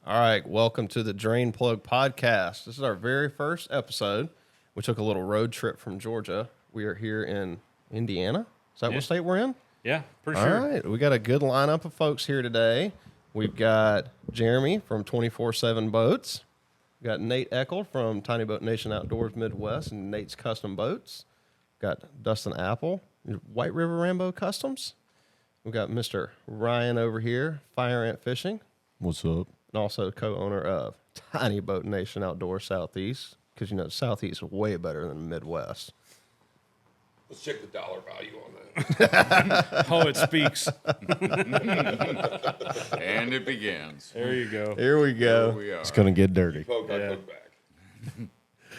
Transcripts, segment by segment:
All right, welcome to the Drain Plug Podcast. This is our very first episode. We took a little road trip from Georgia. We are here in Indiana. Is that what state we're in? Yeah, pretty All sure. right, we got a good lineup of folks here today. We've got Jeremy from 24/7 Boats. We've got Nate Eckhold from TBNation Outdoors Midwest and Nate's Custom Boats. We've got Dustin Apple, White River Rambo Customs. We've got Mr. Ryan over here, Fire Ant Fishing. What's up? And also co-owner of Tiny Boat Nation Outdoor Southeast, because you know Southeast is way better than the Midwest. Let's check the dollar value on that. Oh, it speaks. And it begins. There you go. Here we go. Here we are. It's gonna get dirty. Poke, I Yeah. poke back.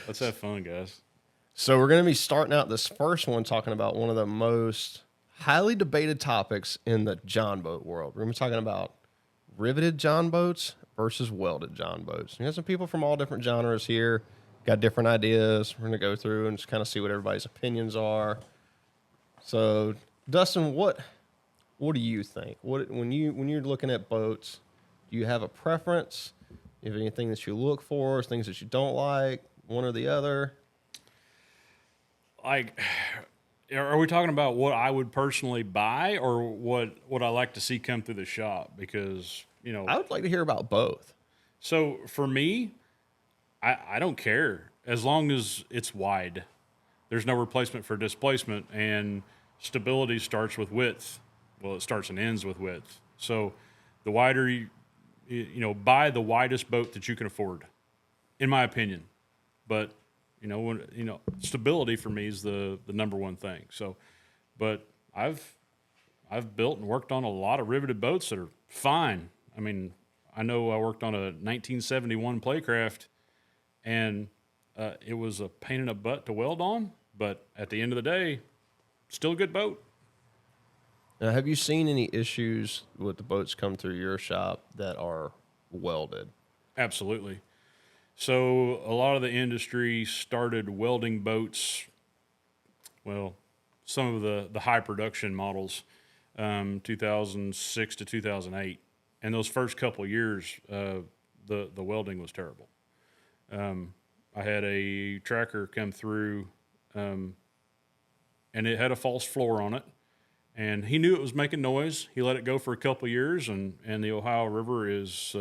Let's have fun, guys. So we're going to be starting out this first one talking about one of the most highly debated topics in the John boat world. We're going to be talking about riveted John boats versus welded John boats. You got some people from all different genres here, got different ideas. We're going to go through and just kind of see what everybody's opinions are. So, Dustin, what do you think? When you're looking at boats, do you have a preference? Do you have anything that you look for, things that you don't like, one or the other? Like, are we talking about what I would personally buy or what I like to see come through the shop? Because, I would like to hear about both. so for me, I don't care as long as it's wide. There's no replacement for displacement, and stability starts with width. Well, it starts and ends with width. So the wider you buy the widest boat that you can afford, in my opinion. But stability for me is the number one thing. So, but I've built and worked on a lot of riveted boats that are fine. I mean, I know I worked on a 1971 Playcraft, and it was a pain in the butt to weld on, but at the end of the day, still a good boat. Now, have you seen any issues with the boats come through your shop that are welded? Absolutely. So a lot of the industry started welding boats. Well, some of the high production models, 2006 to 2008, and those first couple of years, the welding was terrible. I had a tracker come through, and it had a false floor on it, and he knew it was making noise. He let it go for a couple of years, and the Ohio River is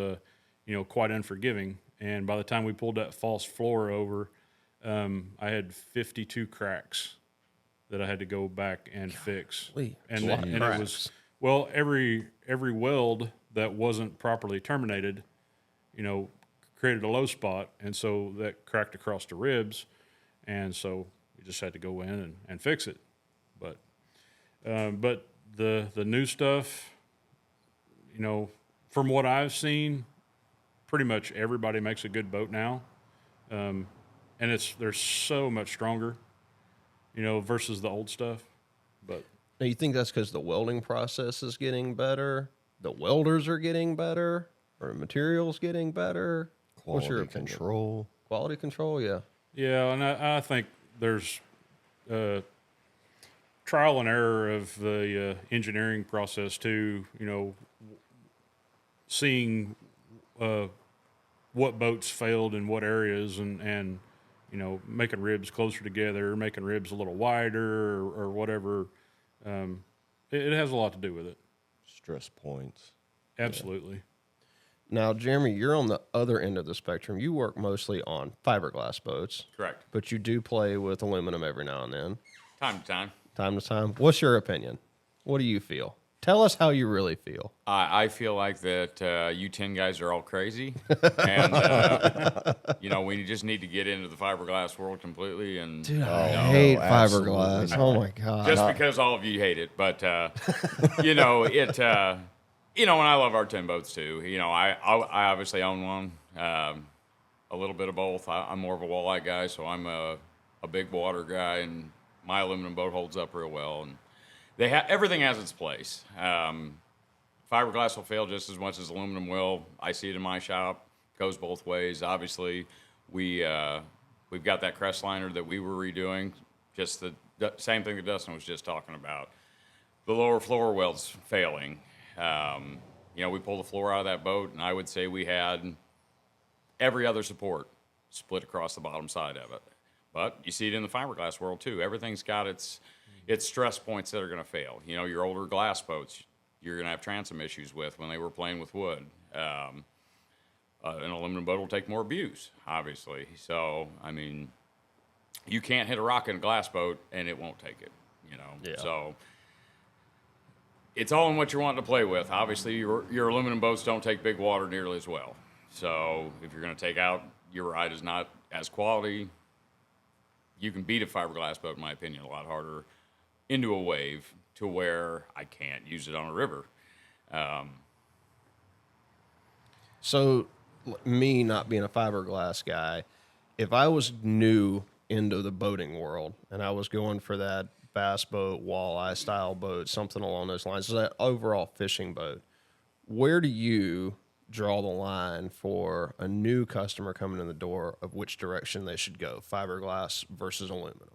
quite unforgiving. And by the time we pulled that false floor over, I had 52 cracks that I had to go back and fix. Golly, And that's a lot of it cracks. was, well, every weld that wasn't properly terminated, created a low spot, and so that cracked across the ribs, and so we just had to go in and fix it. But the new stuff, from what I've seen, pretty much everybody makes a good boat now, and they're so much stronger, versus the old stuff. But Now, you think that's because the welding process is getting better, the welders are getting better, or the materials getting better? What's your Quality opinion? control. Quality control, yeah. yeah, and I think there's trial and error of the engineering process too. Seeing what boats failed in what areas, and making ribs closer together, making ribs a little wider, or whatever. It has a lot to do with it. Stress points. Absolutely. Now, Jeremy, you're on the other end of the spectrum. You work mostly on fiberglass boats, Correct. but you do play with aluminum every now and then, Time to time. time to time. What's your opinion? What do you feel? Tell us how you really feel. I feel like that you 10 guys are all crazy. And, we just need to get into the fiberglass world completely. And Dude, I hate absolutely fiberglass. not. Oh, my God. just because all of you hate it. But, when I love our 10 boats too. I obviously own one. A little bit of both. I'm more of a walleye guy, so I'm a big water guy, and my aluminum boat holds up real well. And everything has its place. Fiberglass will fail just as much as aluminum will. I see it in my shop. Goes both ways. Obviously, we've got that crest liner that we were redoing. Just the same thing that Dustin was just talking about. The lower floor welds failing. we pull the floor out of that boat, and I would say we had every other support split across the bottom side of it. But you see it in the fiberglass world too. Everything's got its stress points that are going to fail. Your older glass boats, you're going to have transom issues with when they were playing with wood. An aluminum boat will take more abuse, obviously. So, I mean, you can't hit a rock in a glass boat and it won't take it, Yeah. So it's all in what you're wanting to play with. Obviously, your aluminum boats don't take big water nearly as well. So if you're going to take out, your ride is not as quality. You can beat a fiberglass boat, in my opinion, a lot harder into a wave to where I can't use it on a river. So, me not being a fiberglass guy, if I was new into the boating world and I was going for that bass boat, walleye style boat, something along those lines, so that overall fishing boat, where do you draw the line for a new customer coming in the door of which direction they should go, fiberglass versus aluminum?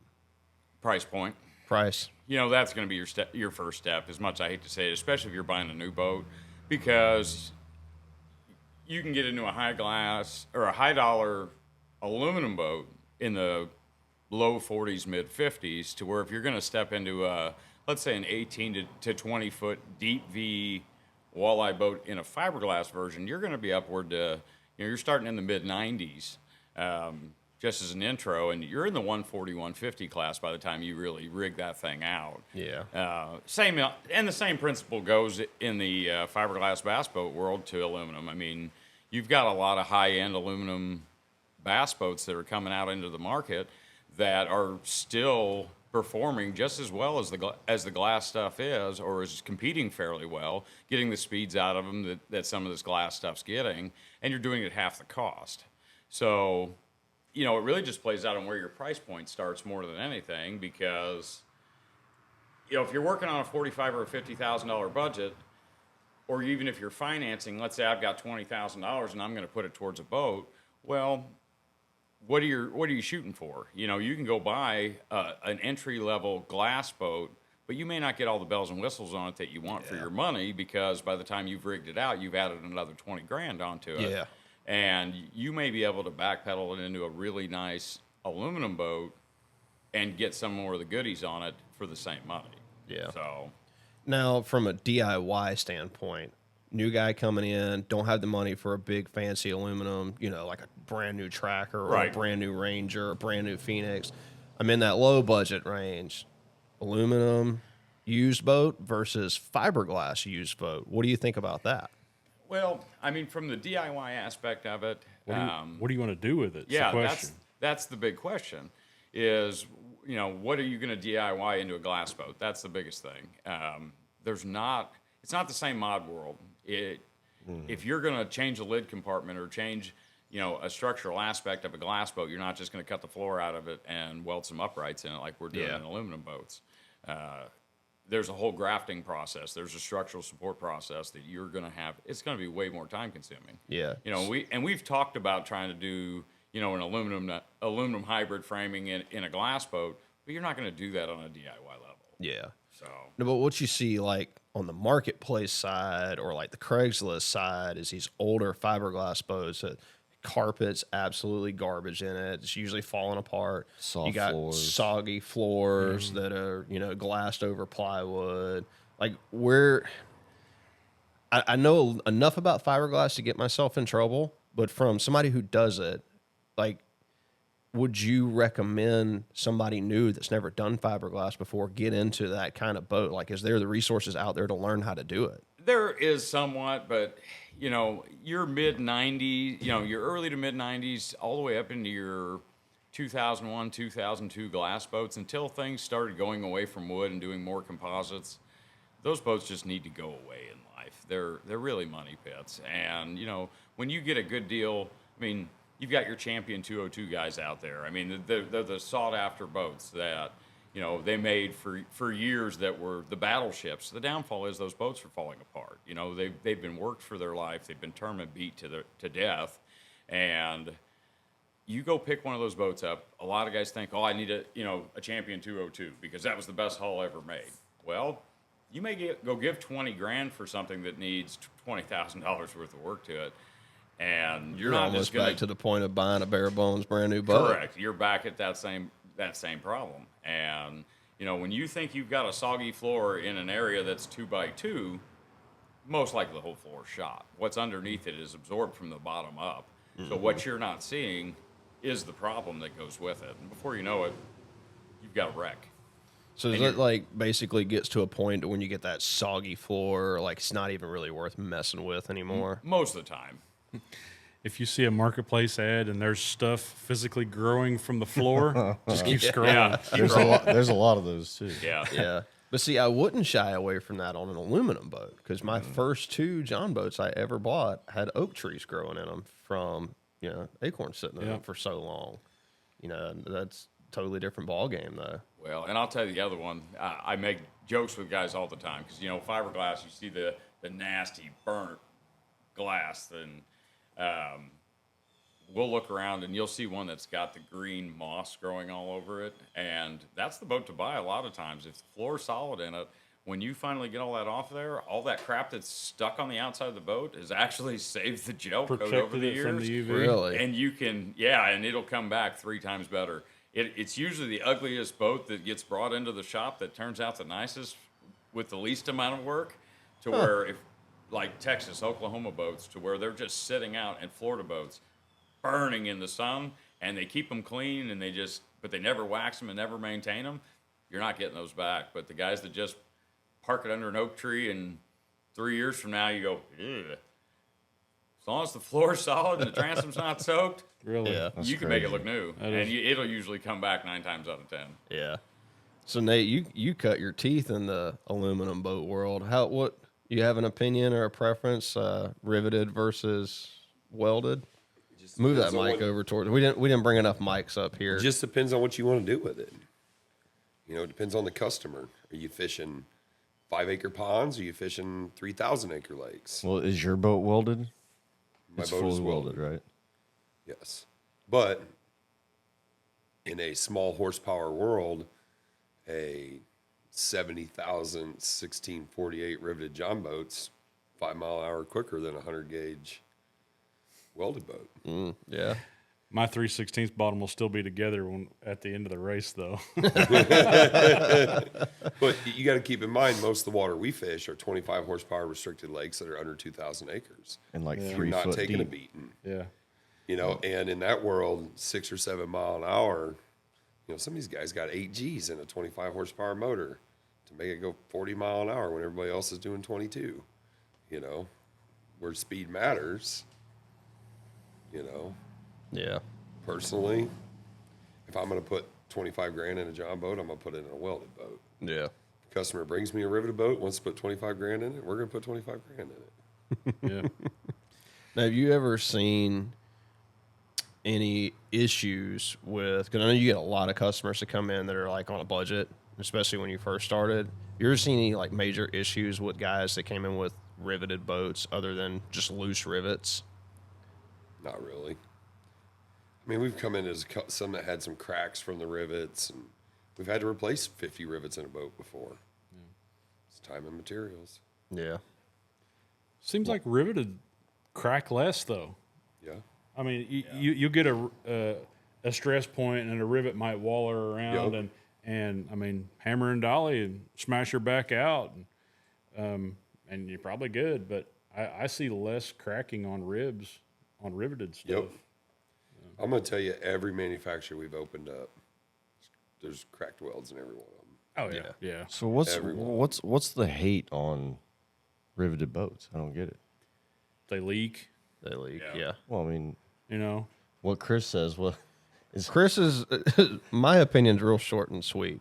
Price point. Price. That's going to be your first step, as much I hate to say it, especially if you're buying a new boat, because you can get into a high glass or a high dollar aluminum boat in the low 40s, mid 50s, to where if you're going to step into let's say an 18 to 20 foot deep V walleye boat in a fiberglass version, you're going to be upward to, you're starting in the mid 90s, just as an intro, and you're in the 140, 150 class by the time you really rig that thing out. Yeah. The same principle goes in the fiberglass bass boat world to aluminum. I mean, you've got a lot of high-end aluminum bass boats that are coming out into the market that are still performing just as well as the glass stuff is, or is competing fairly well, getting the speeds out of them that some of this glass stuff's getting, and you're doing it at half the cost. So, it really just plays out on where your price point starts more than anything, because, if you're working on a $45,000 or $50,000 budget, or even if you're financing, let's say I've got $20,000 and I'm going to put it towards a boat, well, what are you shooting for? You can go buy an entry-level glass boat, but you may not get all the bells and whistles on it that you want for your money, because by the time you've rigged it out, you've added another 20 grand onto it. Yeah. And you may be able to backpedal it into a really nice aluminum boat and get some more of the goodies on it for the same money. Yeah. So Now, from a DIY standpoint, new guy coming in, don't have the money for a big fancy aluminum, like a brand new Tracker or a brand new Ranger or a brand new Phoenix. I'm in that low budget range. Aluminum used boat versus fiberglass used boat. What do you think about that? Well, I mean, from the DIY aspect of it, What do you want to do with it? yeah, that's the big question. Is what are you going to DIY into a glass boat? That's the biggest thing. It's not the same mod world. If you're going to change a lid compartment or change a structural aspect of a glass boat, you're not just going to cut the floor out of it and weld some uprights in it like we're doing in aluminum boats. There's a whole grafting process. There's a structural support process that you're going to have. It's going to be way more time consuming. Yeah. We've talked about trying to do, an aluminum hybrid framing in a glass boat, but you're not going to do that on a DIY level. Yeah. So, No, but what you see like on the marketplace side or like the Craigslist side is these older fiberglass boats that carpet's absolutely garbage in it. It's usually falling apart. You got soggy floors that are, glassed over plywood. Like I know enough about fiberglass to get myself in trouble, but from somebody who does it, like, would you recommend somebody new that's never done fiberglass before get into that kind of boat? Like, is there the resources out there to learn how to do it? there is somewhat, but your mid 90s, your early to mid 90s, all the way up into your 2001, 2002 glass boats, until things started going away from wood and doing more composites, those boats just need to go away in life. They're really money pits. And, when you get a good deal, I mean, you've got your Champion 202 guys out there. I mean, they're the sought-after boats that, they made for years that were the battleships. The downfall is those boats are falling apart. They've been worked for their life. They've been tournament beat to death. And you go pick one of those boats up. A lot of guys think, I need a Champion 202 because that was the best hull ever made. Well, you may go give 20 grand for something that needs $20,000 worth of work to it. And You're not almost just gonna, back to the point of buying a bare bones brand new boat. correct. You're back at that same problem. And when you think you've got a soggy floor in an area that's 2x2, most likely the whole floor is shot. What's underneath it is absorbed from the bottom up. So what you're not seeing is the problem that goes with it. And before you know it, you've got a wreck. So does it like basically gets to a point when you get that soggy floor, like it's not even really worth messing with anymore? Most of the time. If you see a marketplace ad and there's stuff physically growing from the floor, just keep scrolling. Yeah. There's a lot of those too. Yeah. Yeah. But see, I wouldn't shy away from that on an aluminum boat because my first 2 John boats I ever bought had oak trees growing in them from, acorns sitting in them for so long. That's a totally different ball game though. Well, and I'll tell you the other one. I make jokes with guys all the time because, fiberglass, you see the nasty burnt glass, and we'll look around and you'll see one that's got the green moss growing all over it, and that's the boat to buy a lot of times. If the floor's solid in it, when you finally get all that off there, all that crap that's stuck on the outside of the boat has actually saved the gel coat over Protected the it years. from the UV. Really? And you can, and it'll come back 3 times better. It's usually the ugliest boat that gets brought into the shop that turns out the nicest with the least amount of work, to where if, like Texas, Oklahoma boats, to where they're just sitting out, and Florida boats burning in the sun, and they keep them clean, and but they never wax them and never maintain them. You're not getting those back. But the guys that just park it under an oak tree, and 3 years from now you go, ugh. As long as the floor's solid and the transom's not soaked, Really? Yeah. you can make it look new, That and is- it'll usually come back 9 times out of 10. Yeah. So Nate, you cut your teeth in the aluminum boat world. What you have an opinion or a preference? Riveted versus welded? Just Move that depends on mic what- over towards. We didn't bring enough mics up here. It just depends on what you want to do with it. It depends on the customer. Are you fishing 5-acre ponds? Or are you fishing 3,000-acre lakes? Well, is your boat welded? My It's boat fully is welded, right? Yes. But in a small horsepower world, a 70,000 1648 riveted John boat's 5 mile an hour quicker than a 100 gauge welded boat. Yeah. My 3/16 bottom will still be together at the end of the race, though. But you got to keep in mind, most of the water we fish are 25 horsepower restricted lakes that are under 2,000 acres. And like You're 3 not foot taking a deep. beating. Yeah. And in that world, 6 or 7 mile an hour, some of these guys got 8 G's in a 25 horsepower motor to make it go 40 mile an hour when everybody else is doing 22. Where speed matters. Yeah. Personally, if I'm going to put 25 grand in a John boat, I'm going to put it in a welded boat. Yeah. Customer brings me a riveted boat, wants to put 25 grand in it, we're going to put 25 grand in it. Yeah. Now, have you ever seen any issues with? Because I know you get a lot of customers that come in that are like on a budget, especially when you first started. You ever seen any like major issues with guys that came in with riveted boats other than just loose rivets? Not really. I mean, we've come in as some that had some cracks from the rivets, and we've had to replace 50 rivets in a boat before. It's time and materials. Yeah. Seems like riveted crack less, though. Yeah. I mean, you get a stress point and a rivet might waller around, Yep. and I mean, hammer and dolly and smash your back out, and you're probably good. But I see less cracking on ribs on riveted stuff. Yep. I'm going to tell you, every manufacturer we've opened up, there's cracked welds in every one of them. Oh yeah. So what's Everyone. what's the hate on riveted boats? I don't get it. They leak. They leak. Yeah. Well, I mean, what Chris says, is Chris's, my opinion's real short and sweet.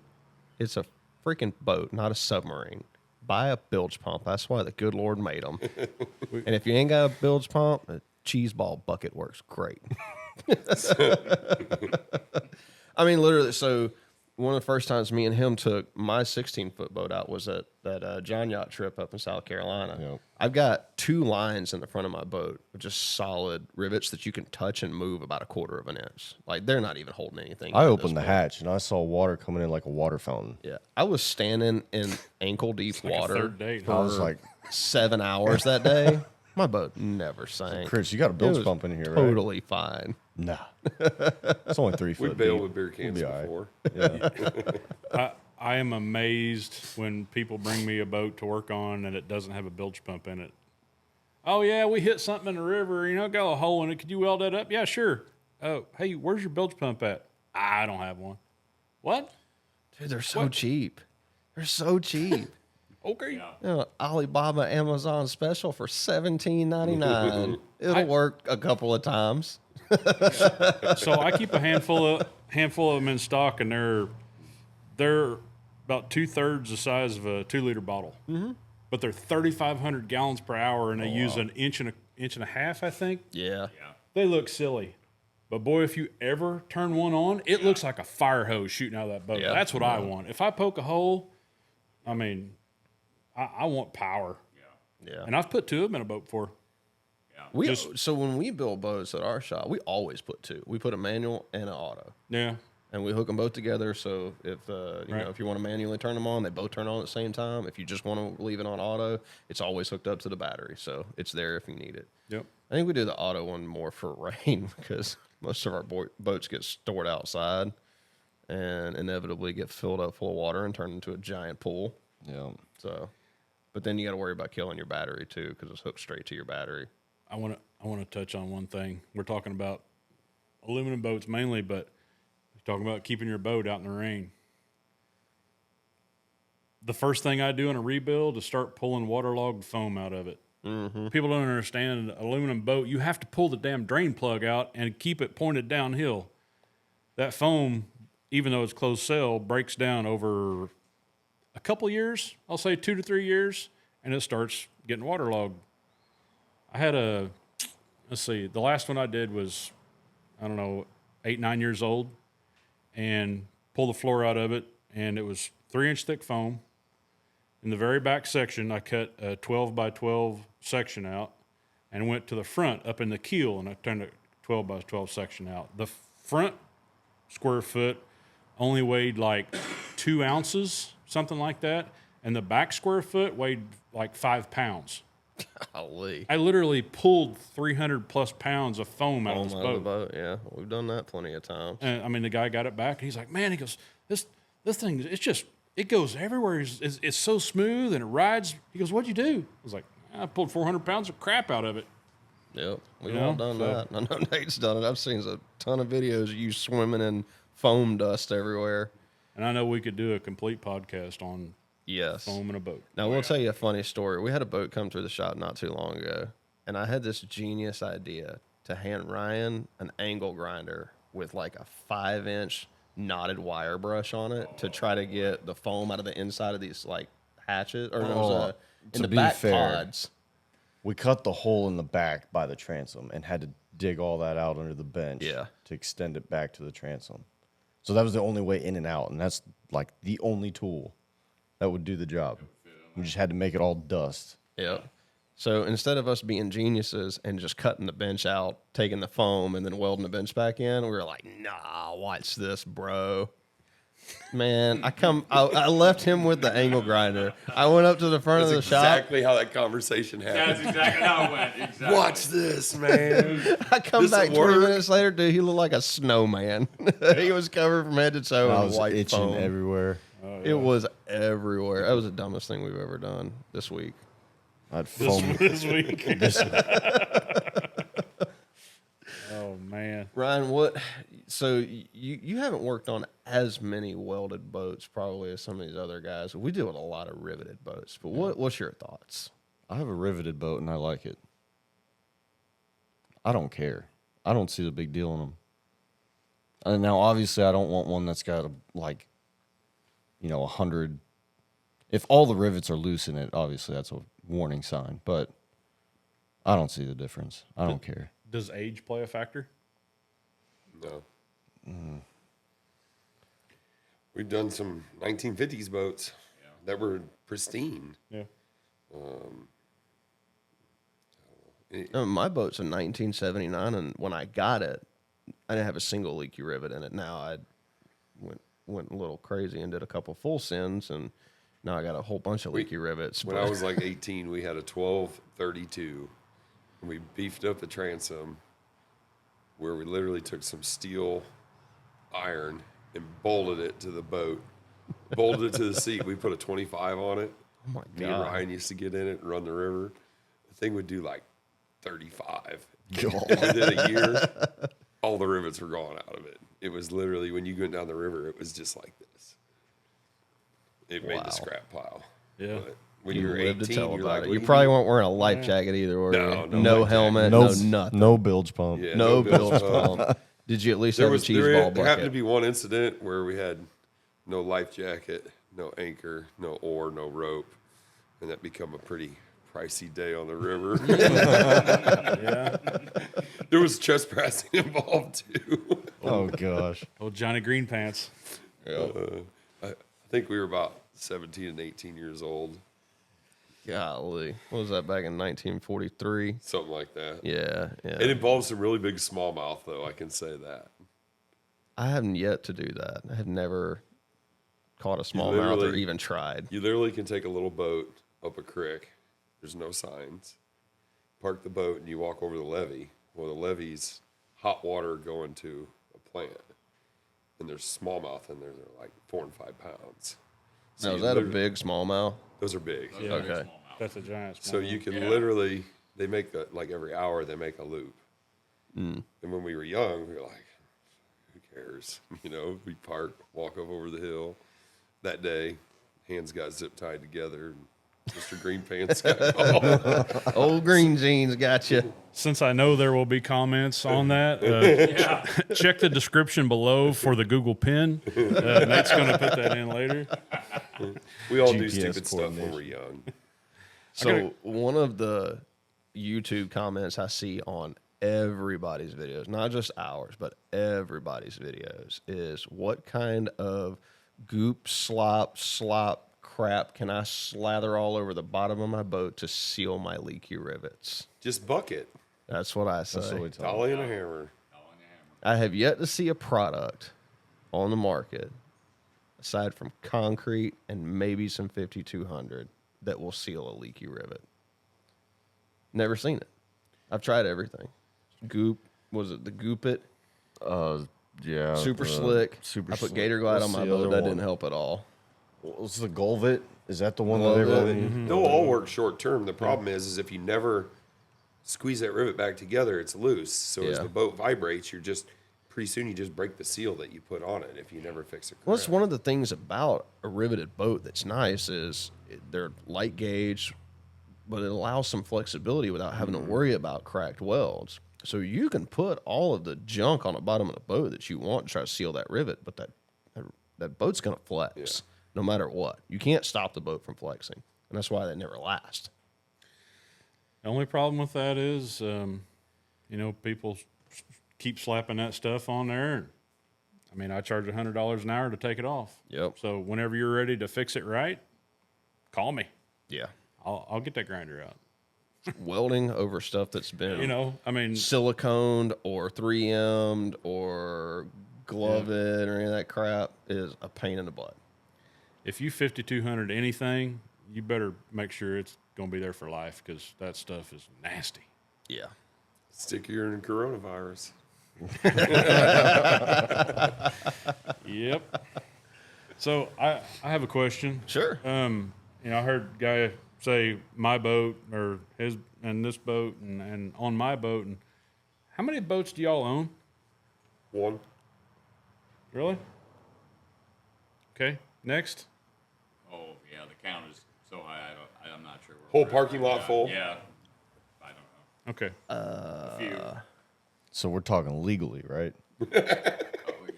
It's a freaking boat, not a submarine. Buy a bilge pump. That's why the good Lord made them. And if you ain't got a bilge pump, a cheese ball bucket works great. I mean, literally, so one of the first times me and him took my 16-foot boat out was at that John Yacht trip up in South Carolina. Yep. I've got 2 lines in the front of my boat with just solid rivets that you can touch and move about 1/4 of an inch. Like, they're not even holding anything. I in opened the this boat. hatch and I saw water coming in like a water fountain. Yeah. I was standing in ankle-deep Like a water third date. for I was like, 7 hours that day. My boat never sank. Chris, you got a It bilge was pump in here, right? totally fine. Nah. It's only 3 We foot bailed deep. with beer cans We'll be all before. Yeah. I am amazed when people bring me a boat to work on and it doesn't have a bilge pump in it. Oh yeah, we hit something in the river, got a hole in it. Could you weld that up? Yeah, sure. Oh, hey, where's your bilge pump at? I don't have one. What? Dude, they're so cheap. They're so cheap. Okay. Alibaba Amazon special for $17.99. It'll work a couple of times. So I keep a handful of them in stock, and they're about 2/3 the size of a 2-liter bottle. Mm-hmm. But they're 3,500 gallons per hour, and they use an inch and a half, I think. Yeah. They look silly, but boy, if you ever turn one on, it looks like a fire hose shooting out of that boat. Yeah. That's what I want. If I poke a hole, I mean, I want power. Yeah. And I've put 2 of them in a boat before. So when we build boats at our shop, we always put 2. We put a manual and an auto. Yeah. And we hook them both together. So if Right. if you want to manually turn them on, they both turn on at the same time. If you just want to leave it on auto, it's always hooked up to the battery, so it's there if you need it. Yep. I think we do the auto one more for rain because most of our boats get stored outside and inevitably get filled up full of water and turned into a giant pool. Yeah. So, but then you got to worry about killing your battery too because it's hooked straight to your battery. I want to touch on one thing. We're talking about aluminum boats mainly, but we're talking about keeping your boat out in the rain. The first thing I do in a rebuild is start pulling waterlogged foam out of it. Mm-hmm. People don't understand an aluminum boat. You have to pull the damn drain plug out and keep it pointed downhill. That foam, even though it's closed cell, breaks down over a couple years. I'll say 2 to 3 years, and it starts getting waterlogged. I had the last one I did was, 8, 9 years old, and pulled the floor out of it, and it was 3-inch thick foam. In the very back section, I cut a 12 by 12 section out and went to the front up in the keel, and I turned a 12 by 12 section out. The front square foot only weighed like 2 ounces, something like that, and the back square foot weighed like 5 pounds. Golly. I literally pulled 300 plus pounds of foam out of this Out of the boat. boat, yeah. We've done that plenty of times. And the guy got it back, and he's like, man, he goes, this thing, it goes everywhere. It's so smooth and it rides. He goes, what'd you do? I was like, I pulled 400 pounds of crap out of it. Yep, we've You all know, done so- that. I know Nate's done it. I've seen a ton of videos of you swimming in foam dust everywhere. And I know we could do a complete podcast on Yes. foam in a boat. Now, we'll tell you a funny story. We had a boat come through the shop not too long ago, and I had this genius idea to hand Ryan an angle grinder with like a 5-inch knotted wire brush on it to try to get the foam out of the inside of these like hatches or in to the be back fair, pods. We cut the hole in the back by the transom and had to dig all that out under the bench Yeah. to extend it back to the transom. So that was the only way in and out, and that's like the only tool that would do the job. We just had to make it all dust. Yep. So instead of us being geniuses and just cutting the bench out, taking the foam, and then welding the bench back in, we were like, nah, watch this, bro. Man, I left him with the angle grinder. I went up to the front That's of the shop. exactly how that conversation happened. exactly how it went. Exactly. Watch this, man. I come This'll back 20 work. minutes later, dude, he looked like a snowman. He was covered from head to toe I in was white itching foam. everywhere. It was everywhere. That was the dumbest thing we've ever done this week. I'd foam. This week. Oh, man. Ryan, so you haven't worked on as many welded boats probably as some of these other guys. We deal with a lot of riveted boats, but what's your thoughts? I have a riveted boat and I like it. I don't care. I don't see the big deal in them. And now, obviously, I don't want one that's got 100. If all the rivets are loose in it, obviously that's a warning sign. But I don't see the difference. I don't care. Does age play a factor? No. We've done some 1950s boats that were pristine. Yeah. My boat's a 1979, and when I got it, I didn't have a single leaky rivet in it. Now I went a little crazy and did a couple full sends, and now I got a whole bunch of leaky rivets. When I was like 18, we had a 1232, and we beefed up the transom where we literally took some steel iron and bolted it to the boat, bolted it to the seat. We put a 25 on it. Oh my Me and God. Ryan used to get in it and run the river. The thing would do like 35. God. Within a year, all the rivets were gone out of it. It was literally, when you went down the river, it was just like this. It made Wow. the scrap pile. Yeah. But when You you were lived 18, to tell you're about like, it. what You do probably mean? weren't wearing a life jacket either, were No, you? no No life helmet, No, no nothing. no bilge pump. Yeah, No bilge bilge pump. Did you at least have a cheese ball there happened to bucket? be one incident where we had no life jacket, no anchor, no oar, no rope, and that become a pretty pricey day on the river. Yeah. There was trespassing involved too. Oh gosh. Old Johnny Green Pants. I think we were about 17 and 18 years old, Golly. What was that, back in 1943? something like that. Yeah, It yeah. involves some really big smallmouth, though. I can say that. I haven't yet to do that. I have never caught a smallmouth or literally- even tried. You literally can take a little boat up a creek. There's no signs. Park the boat and you walk over the levee. Well, the levee's hot water going to a plant. And there's smallmouth in there. They're like 4 and 5 pounds. Now, you is that a literally- big smallmouth? Those are big. Yeah. Okay. That's a giant. So you can literally, they make like every hour they make a loop. Mm. And when we were young, we were like, who cares? You know, we park, walk up over the hill. That day, hands got zip tied together. And Mr. Green Pants got called. Old green jeans got you. Since I know there will be comments on that, check the description below for the Google pin. Nate's going to put that in later. We all do GPS stupid stuff when coordination. we're young. So one of the YouTube comments I see on everybody's videos, not just ours, but everybody's videos, is what kind of goop, slop crap can I slather all over the bottom of my boat to seal my leaky rivets? Just bucket, That's what I That's what say. we tell them. dolly and a hammer. I have yet to see a product on the market, aside from concrete and maybe some 5200, that will seal a leaky rivet. Never seen it. I've tried everything. Goop, was it the Goop It? Yeah. Super the slick. Super I put Slick. Gator Glide What's on my the boat. other That one? didn't help at all. What's the Golvet? Is that the one that Golvet. everyone? They'll all work short term. The problem is if you never squeeze that rivet back together, it's loose. So as Yeah. the boat vibrates, you're just pretty soon you just break the seal that you put on it if you never fix it correctly. Well, that's one of the things about a riveted boat that's nice is they're light gauge, but it allows some flexibility without having to worry about cracked welds. So you can put all of the junk on the bottom of the boat that you want to try to seal that rivet, but that boat's going to flex no matter what. You can't stop the boat from flexing, and that's why they never last. The only problem with that is, people keep slapping that stuff on there. I mean, I charge $100 an hour to take it off. Yep. So whenever you're ready to fix it right, call me. Yeah. I'll get that grinder out. Welding over stuff that's been siliconed or 3M'd or gloved or any of that crap is a pain in the butt. If you 5200 anything, you better make sure it's going to be there for life because that stuff is nasty. Yeah. Stickier than coronavirus. Yep. So I have a question. Sure. I heard a guy say my boat or his and this boat and on my boat. And how many boats do y'all own? One. Really? Okay. Next. Oh, yeah, the count is so high, I'm not sure. Whole parking lot full. Yeah, I don't know. Okay. A few. So we're talking legally, right? Oh,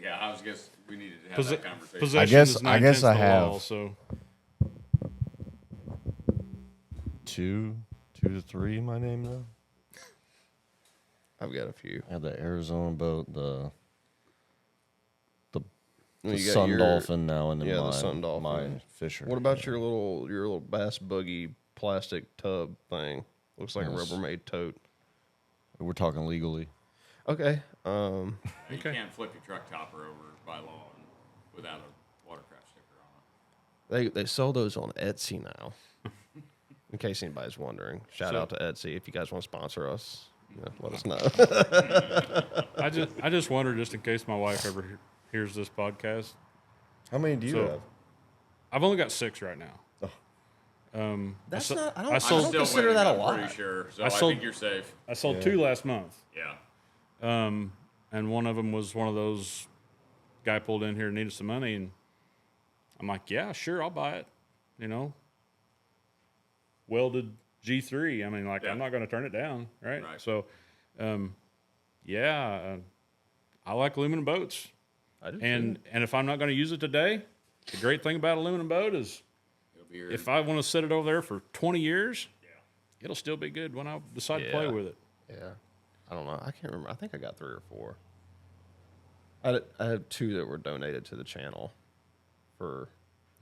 yeah, I was guess we needed to have that conversation. Possession guess- is I guess 9/10 I of the have- law, so 2 to 3 in my name now. I've got a few. I had the Arizona boat, the You The got sun your- dolphin now, and then the sun dolphin. my fisher. What about your little bass buggy plastic tub thing? Looks like Yes. a Rubbermaid tote. We're talking legally. Okay. You can't flip your truck topper over by law without a watercraft sticker on it. They sell those on Etsy now. In case anybody's wondering, shout out to Etsy. If you guys want to sponsor us, let us know. I just wonder, just in case my wife ever hears this podcast. How many do you So- have? I've only got 6 right now. That's I not. I I don't, I sold- don't Still consider winning, that a I'm lot. pretty sure. So I I, sold- think you're safe. I sold 2 last month. Yeah. And one of them was one of those guy pulled in here and needed some money, and I'm like, yeah, sure, I'll buy it. Welded G3. I mean, like, Yeah. I'm not going to turn it down, right? Right. So, I like aluminum boats, I do and if I'm not going to use it today, the great thing about aluminum boat is It'll be your, if I want to set it over there for 20 years, it'll still be good when I decide to play Yeah. with it. Yeah. I don't know. I can't remember. I think I got 3 or 4. I had 2 that were donated to the channel for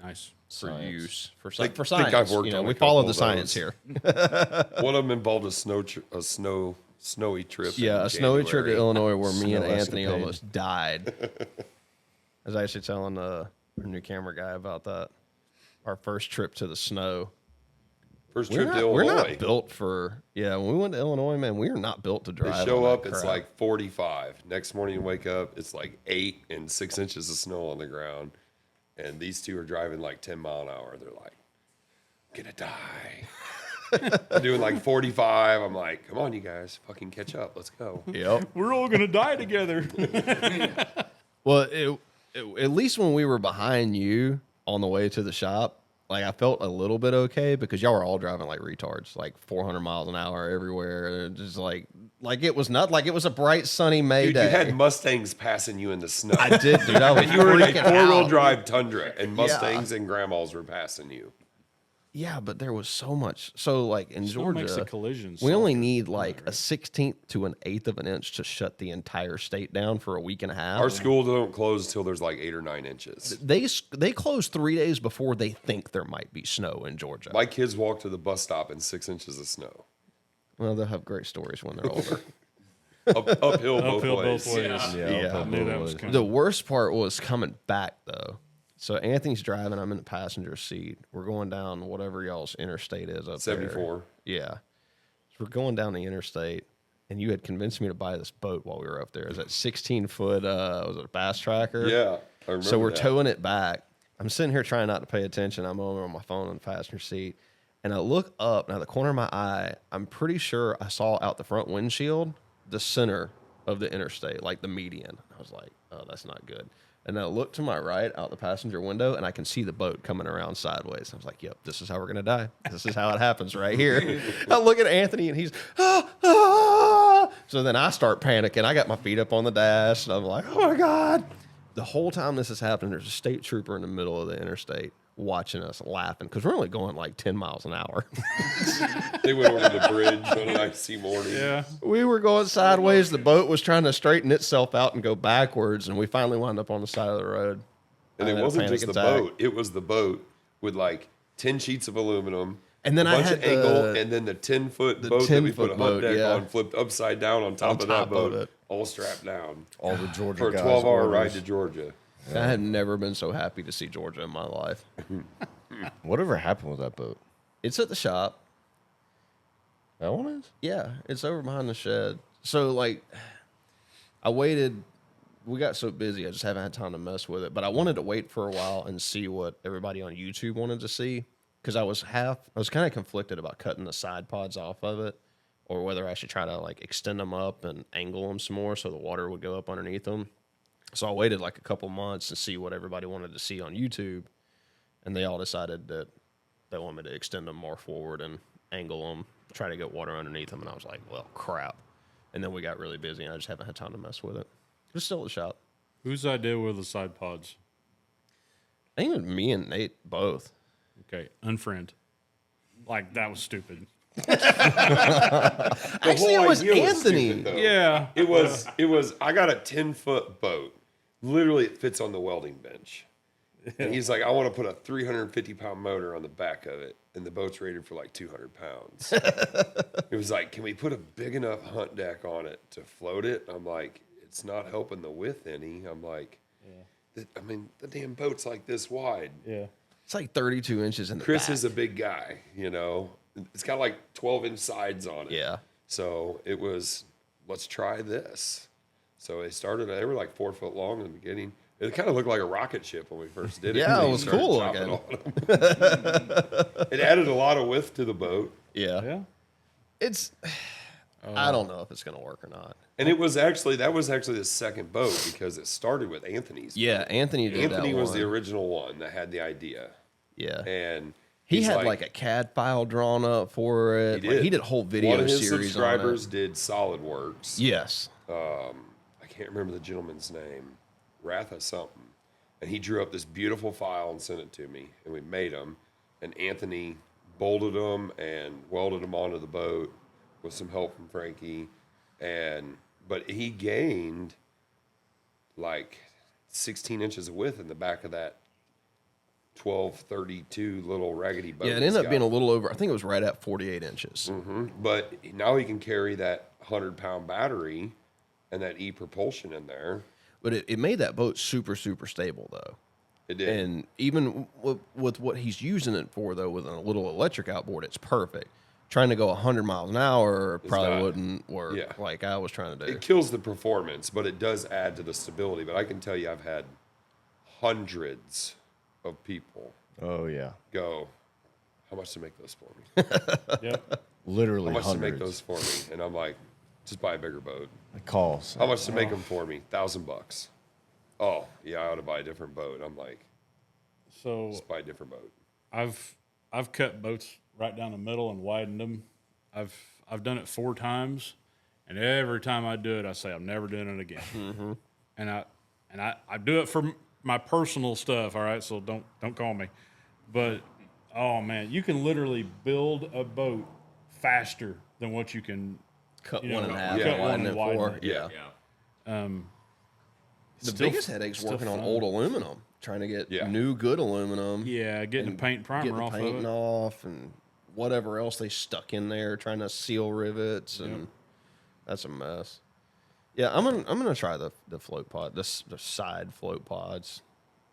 Nice. Science. use for Think- for think science. I've worked on a we follow couple the of science those. here. One of them involved a snowy trip. Yeah, in a snowy trip to January. Illinois where me and Snow Anthony escapade. almost died. I was actually telling our new camera guy about that. Our first trip to the snow. First We're trip to not, we're Illinois. not built for. Yeah, when we went to Illinois, man, we are not built to They drive. show on that up, it's crap. like 45. Next morning you wake up, it's like 8 and 6 inches of snow on the ground. And these two are driving like 10 mile an hour. They're like, gonna die. I'm doing like 45. I'm like, come on, you guys, fucking catch up. Let's go. Yep. We're all going to die together. Well, at least when we were behind you on the way to the shop, like I felt a little bit okay because y'all were all driving like retards, like 400 miles an hour everywhere. Just like it was not like it was a bright sunny May Dude, day. you had Mustangs passing you in the snow. I did, dude. I was You were in a freaking four-wheel out. drive Tundra, and Mustangs and Grandmas were passing you. Yeah, but there was so much. So like in Snow makes the Georgia, collisions we only softer. need like a 16th to an eighth of an inch to shut the entire state down for a week and a half. Our school don't close till there's like 8 or 9 inches. They close 3 days before they think there might be snow in Georgia. My kids walk to the bus stop in 6 inches of snow. Well, they'll have great stories when they're older. Uphill both Uphill ways. both ways. Yeah. I knew that was coming. The worst part was coming back though. So Anthony's driving. I'm in the passenger seat. We're going down whatever y'all's interstate is up 74. there. Yeah. So we're going down the interstate, and you had convinced me to buy this boat while we were up there. It was that 16-foot, was it a bass tracker? Yeah, I remember So we're that. towing it back. I'm sitting here trying not to pay attention. I'm over on my phone in the passenger seat, and I look up. Now the corner of my eye, I'm pretty sure I saw out the front windshield the center of the interstate, like the median. I was like, oh, that's not good. And I look to my right out the passenger window, and I can see the boat coming around sideways. I was like, yep, this is how we're going to die. This is how it happens right here. I look at Anthony, and he's, ah. So then I start panicking. I got my feet up on the dash, and I'm like, oh, my God. The whole time this is happening, there's a state trooper in the middle of the interstate watching us laughing because we're only going like 10 miles an hour. They went over the bridge on an icy morning. Yeah. We were going sideways. The boat was trying to straighten itself out and go backwards, and we finally wound up on the side of the road. And I it had a wasn't panic just the attack. boat. It was the boat with like 10 sheets of aluminum. And then a I bunch had of angle, the- and then the 10-foot the boat that we 10-foot put a boat, hut deck yeah. on, flipped upside down on top On of that top of boat, it. all strapped down All the Georgia for a guys. 12-hour ride orders. to Georgia. I had never been so happy to see Georgia in my life. Whatever happened with that boat? It's at the shop. That one is? Yeah, it's over behind the shed. So, like, I waited. We got so busy, I just haven't had time to mess with it. But I wanted to wait for a while and see what everybody on YouTube wanted to see. Because I was kind of conflicted about cutting the side pods off of it, or whether I should try to, like, extend them up and angle them some more so the water would go up underneath them. So I waited, like, a couple months to see what everybody wanted to see on YouTube. And they all decided that they wanted me to extend them more forward and angle them, try to get water underneath them. And I was like, well, crap. And then we got really busy, and I just haven't had time to mess with it. It's still at the shop. Whose idea were the side pods? I think it was me and Nate both. Okay, unfriend. Like, that was stupid. Actually, whole it was idea was Anthony. stupid, though. Yeah. It was. I got a 10-foot boat Literally, it fits on the welding bench. And he's like, I want to put a 350-pound motor on the back of it, and the boat's rated for like 200 pounds. It was like, can we put a big enough hunt deck on it to float it? I'm like, it's not helping the width any. I'm like, I mean, the damn boat's like this wide. Yeah. It's like 32 inches in the Chris back. is a big guy, you know. It's got like 12-inch sides on it. Yeah. So it was, let's try this. So they were like 4 foot long in the beginning. It kind of looked like a rocket ship when we first did it. Yeah, it was Started cool chopping looking. on them. It added a lot of width to the boat. Yeah. Yeah. It's, I don't know if it's going to work or not. And that was actually the second boat because it started with Anthony's. Yeah, Anthony did Anthony that was one. the original one that had the idea. Yeah. And He he's had like a CAD file drawn up for it. He did a whole video One of his series subscribers on it. did SolidWorks. Yes. I can't remember the gentleman's name. Ratha something. And he drew up this beautiful file and sent it to me. And we made them. And Anthony bolted them and welded them onto the boat with some help from Frankie. But he gained like 16 inches of width in the back of that 1232 little raggedy boat. Yeah, it ended up being a little over, I think it was right at 48 inches. But now he can carry that 100-pound battery and that e-propulsion in there. But it made that boat super, super stable, though. It did. And even with what he's using it for, though, with a little electric outboard, it's perfect. Trying to go 100 miles an hour probably not. wouldn't work Yeah. like I was trying to do. It kills the performance, but it does add to the stability. But I can tell you, I've had hundreds of people Oh yeah, go, how much to make those for me? Yep. literally How much hundreds. to make those for me? And I'm like, just buy a bigger boat. It calls. How much to make them for me? $1,000. Oh, yeah, I ought to buy a different boat. I'm like, So just buy a different boat. I've cut boats right down the middle and widened them. I've done it 4 times, and every time I do it, I say I'm never doing it again. Mm-hmm. And I do it for my personal stuff. All right, so don't call me. But oh man, you can literally build a boat faster than what you can Cut you know, one in half yeah. and cut one widen and it widen for. it. Yeah. Yeah. The Still- biggest headache's still working on fun. old aluminum, trying to get Yeah. new good aluminum. Yeah, getting the and paint primer getting off painting of it. off and whatever else they stuck in there, trying to seal rivets, and that's a mess. Yeah, I'm gonna try the float pod, the side float pods.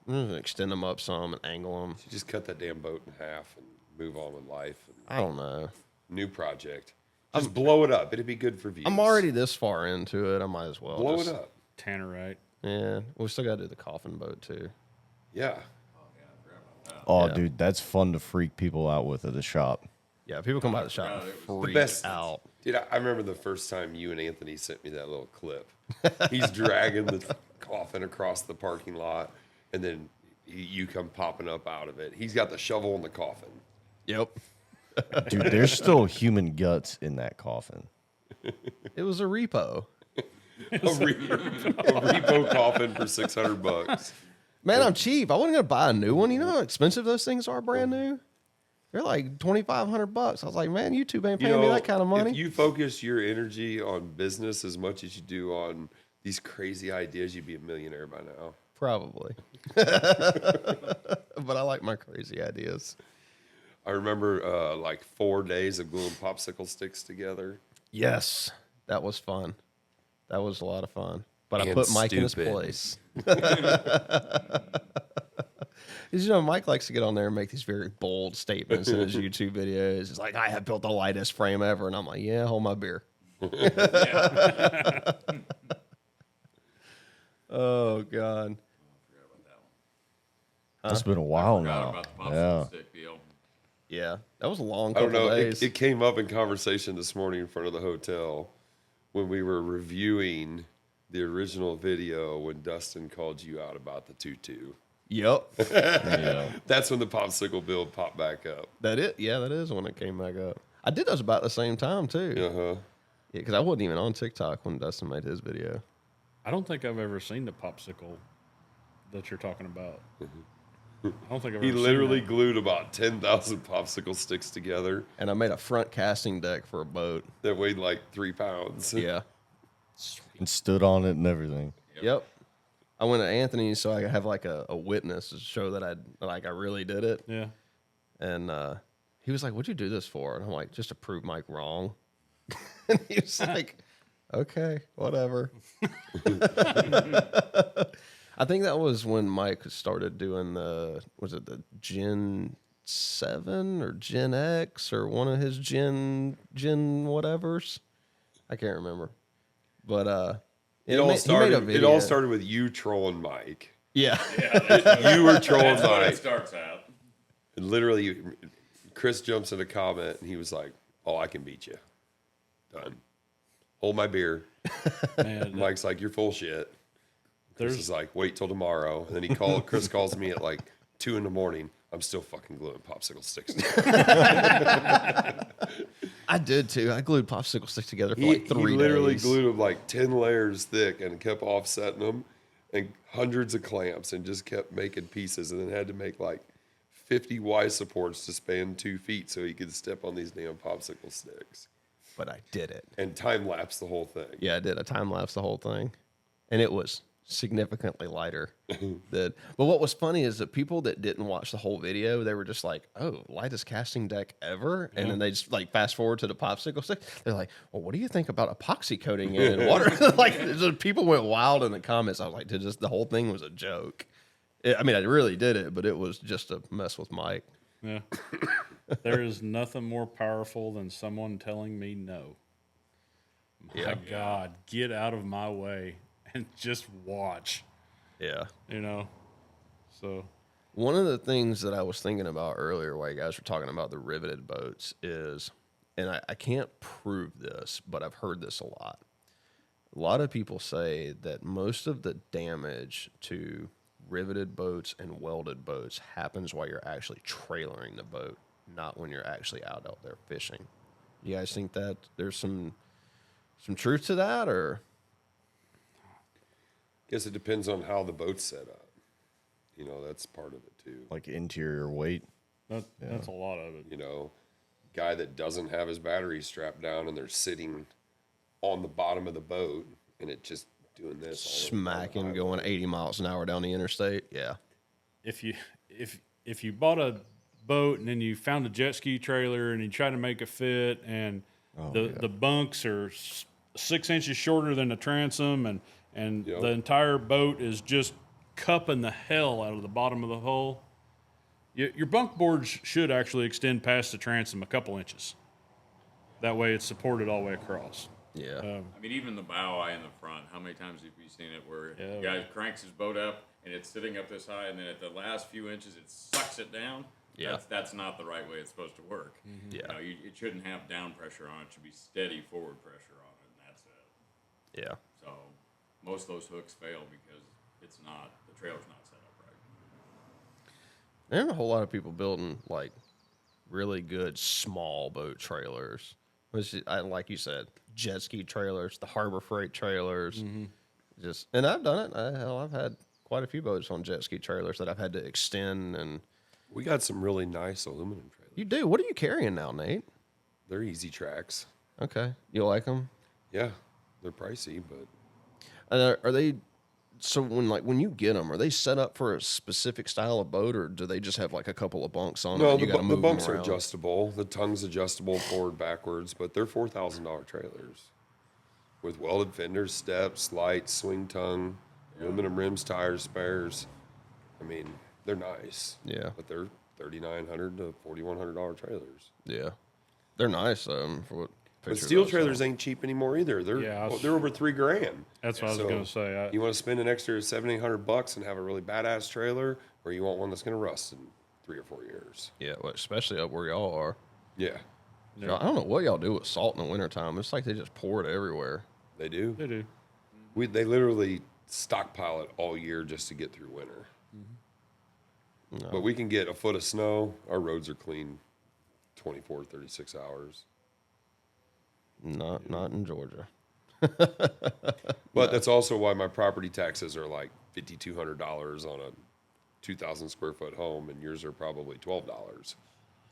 I'm gonna extend them up some and angle them. You just cut that damn boat in half and move on with life. And I don't know. new project. Just blow it up. It'd be good for views. I'm already this far into it. I might as well blow just- it up. Tannerite. Yeah, we still got to do the coffin boat too. Yeah. Oh, Yeah. dude, that's fun to freak people out with at the shop. Yeah, people come by the shop and freak best- out. Dude, I remember the first time you and Anthony sent me that little clip. He's dragging the coffin across the parking lot, and then you come popping up out of it. He's got the shovel in the coffin. Yep, Dude, there's still human guts in that coffin. it was a repo. A repo coffin for $600. Man, I'm cheap. I wasn't gonna buy a new one. You know how expensive those things are, brand new. They're like $2,500. I was like, man, YouTube ain't paying me that kind of money. If you focus your energy on business as much as you do on these crazy ideas, you'd be a millionaire by now. Probably. But I like my crazy ideas. I remember like 4 days of gluing popsicle sticks together. Yes, that was fun. That was a lot of fun. But I And put Mike in his stupid. place. Because, you know, Mike likes to get on there and make these very bold statements in his YouTube videos. It's like, I have built the lightest frame ever. And I'm like, yeah, hold my beer. Oh, God. It's been a while Forgot now. about the popsicle Yeah. stick deal. Yeah, that was a long I couple don't know. days. It came up in conversation this morning in front of the hotel when we were reviewing the original video when Dustin called you out about the tutu. Yep. Yeah. That's when the popsicle build popped back up. That is when it came back up. I did those about the same time, too. Uh-huh. Yeah, because I wasn't even on TikTok when Dustin made his video. I don't think I've ever seen the popsicle that you're talking about. I don't think I've He ever literally seen glued about 10,000 popsicle sticks together And I made a front casting deck for a boat. that weighed like 3 pounds. Yeah. And stood on it and everything. Yep. I went to Anthony's so I could have like a witness to show that I really did it. Yeah. And he was like, "What'd you do this for?" And I'm like, "Just to prove Mike wrong." And he was like, "Okay, whatever." I think that was when Mike started doing was it the Gen 7 or Gen X or one of his Gen whatevers? I can't remember. But It all started with you trolling Mike. Yeah. You were trolling That's what it Mike. starts out. And literally, Chris jumps in a comment and he was like, "Oh, I can beat you." Done. Hold my beer. Man, Mike's like, "You're full shit." Chris is like, "Wait till tomorrow." And then Chris calls me at like 2 a.m. I'm still fucking gluing popsicle sticks together. I did too. I glued popsicle sticks together for like 3 days. He literally glued them like 10 layers thick and kept offsetting them and hundreds of clamps and just kept making pieces, and then had to make like 50 Y supports to span 2 feet so he could step on these damn popsicle sticks. But I did it. And time lapse the whole thing. Yeah, I did. I time lapse the whole thing, and it was significantly lighter. But what was funny is that people that didn't watch the whole video, they were just like, "Oh, lightest casting deck ever," and then they just like fast forward to the popsicle stick. They're like, "Well, what do you think about epoxy coating it in water?" Like, just people went wild in the comments. I was like, "Just the whole thing was a joke." I mean, I really did it, but it was just a mess with Mike. yeah. There is nothing more powerful than someone telling me no. My God, get out of my way and just watch. Yeah. You know. So One of the things that I was thinking about earlier while you guys were talking about the riveted boats is, and I can't prove this, but I've heard this a lot. A lot of people say that most of the damage to riveted boats and welded boats happens while you're actually trailering the boat, not when you're actually out there fishing. You guys think that there's some truth to that, or? Guess it depends on how the boat's set up. You know, that's part of it too. Like interior weight. that's a lot of it. You know, guy that doesn't have his batteries strapped down and they're sitting on the bottom of the boat and it just doing this all over the Smacking, highway. going 80 miles an hour down the interstate. Yeah. If you bought a boat and then you found a jet ski trailer and you try to make it fit, and the bunks are 6 inches shorter than the transom, and Yep. the entire boat is just cupping the hell out of the bottom of the hull. Your bunk boards should actually extend past the transom a couple inches. That way it's supported all the way across. Yeah. I mean, even the bow eye in the front. How many times have you seen it where Yeah. the guy cranks his boat up and it's sitting up this high, and then at the last few inches it sucks it down? Yeah. That's not the right way it's supposed to work. Yeah. You know, it shouldn't have down pressure on it. It should be steady forward pressure on it, and that's it. Yeah. So most of those hooks fail because the trailer's not set up right. There are a whole lot of people building like really good small boat trailers, which like you said, jet ski trailers, the Harbor Freight trailers. Just, and I've done it. I've had quite a few boats on jet ski trailers that I've had to extend. And We got some really nice aluminum trailers. you do. What are you carrying now, Nate? They're easy tracks. Okay, you like them? Yeah, they're pricey, but Are they? So when you get them, are they set up for a specific style of boat, or do they just have like a couple of bunks on them? no, And you got to the move bunks them are around? adjustable. The tongue's adjustable forward, backwards, but they're $4,000 trailers with welded fenders, steps, lights, swing tongue, aluminum rims, tires, spares. I mean, they're nice. Yeah. But they're $3,900 to $4,100 trailers. Yeah, they're nice. For what But pictures steel I saw. trailers ain't cheap anymore either. They're they're over $3,000. That's what I was So, going to say. You want to spend an extra $700-800 and have a really badass trailer, or you want one that's going to rust in 3 or 4 years? Yeah, well, especially up where y'all are. Yeah, I don't know what y'all do with salt in the wintertime. It's like they just pour it everywhere. they do. They do. They literally stockpile it all year just to get through winter. No. But we can get a foot of snow. Our roads are clean 24, 36 hours. Not in Georgia. But that's also why my property taxes are like $5,200 on a 2,000 square foot home, and yours are probably $12.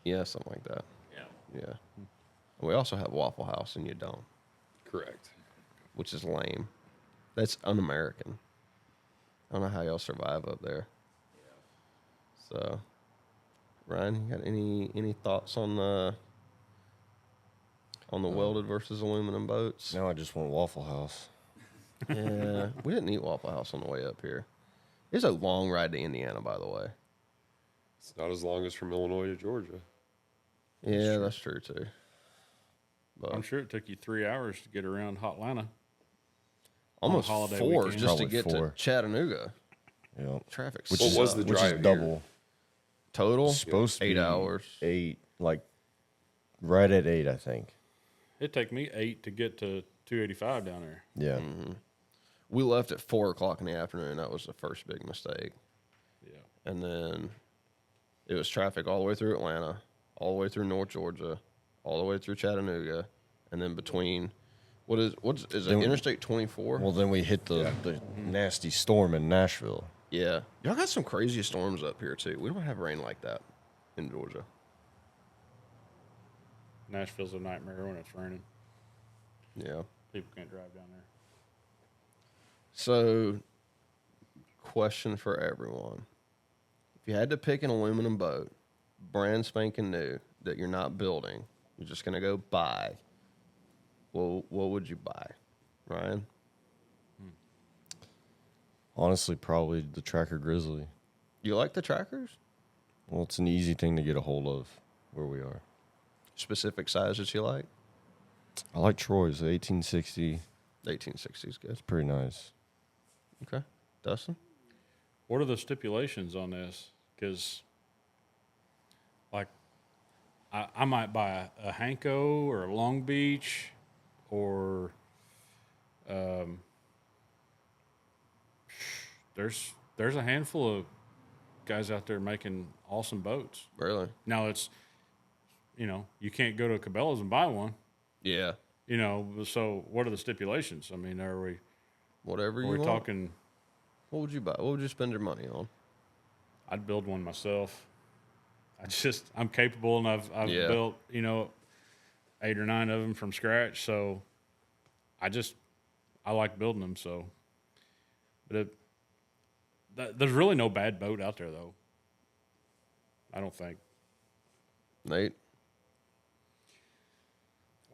Yeah, something like that. Yeah. Yeah. We also have Waffle House, and you don't, Correct. which is lame. That's un-American. I don't know how y'all survive up there. So, Ryan, you got any thoughts on the welded versus aluminum boats? Now I just want Waffle House. Yeah, we didn't eat Waffle House on the way up here. It's a long ride to Indiana, by the way. It's not as long as from Illinois to Georgia. Yeah, that's true too. But I'm sure it took you 3 hours to get around Hotlanta. almost holiday 4 weekend. just to Probably get 4. to Chattanooga. Yeah. Traffic Which What is, was the which drive is here? double. total? Supposed to 8 be hours. 8, like right at 8, I think. It took me 8 to get to 285 down there. Yeah. We left at 4 o'clock in the afternoon. That was the first big mistake. Yeah. And then it was traffic all the way through Atlanta, all the way through North Georgia, all the way through Chattanooga, and then between is it Then- Interstate 24? Well, then we hit the nasty storm in Nashville. Yeah. Y'all got some crazy storms up here too. We don't have rain like that in Georgia. Nashville's a nightmare when it's raining. Yeah. People can't drive down there. So, question for everyone. If you had to pick an aluminum boat, brand spanking new, that you're not building, you're just going to go buy, well, what would you buy? Ryan? Honestly, probably the Tracker Grizzly. You like the trackers? Well, it's an easy thing to get a hold of where we are. Specific size that you like? I like Troy's, the 1860. 1860 is good. It's pretty nice. Okay. Dustin? What are the stipulations on this? Because, like, I might buy a Hanko or a Long Beach or there's a handful of guys out there making awesome boats. Really? Now it's, you can't go to Cabela's and buy one. Yeah. So what are the stipulations? I mean, are we Whatever talking? What would you buy? What would you spend your money on? I'd build one myself. I'm capable, and I've Yeah. built 8 or 9 of them from scratch. So I like building them. So, but there's really no bad boat out there, though. I don't think. Nate?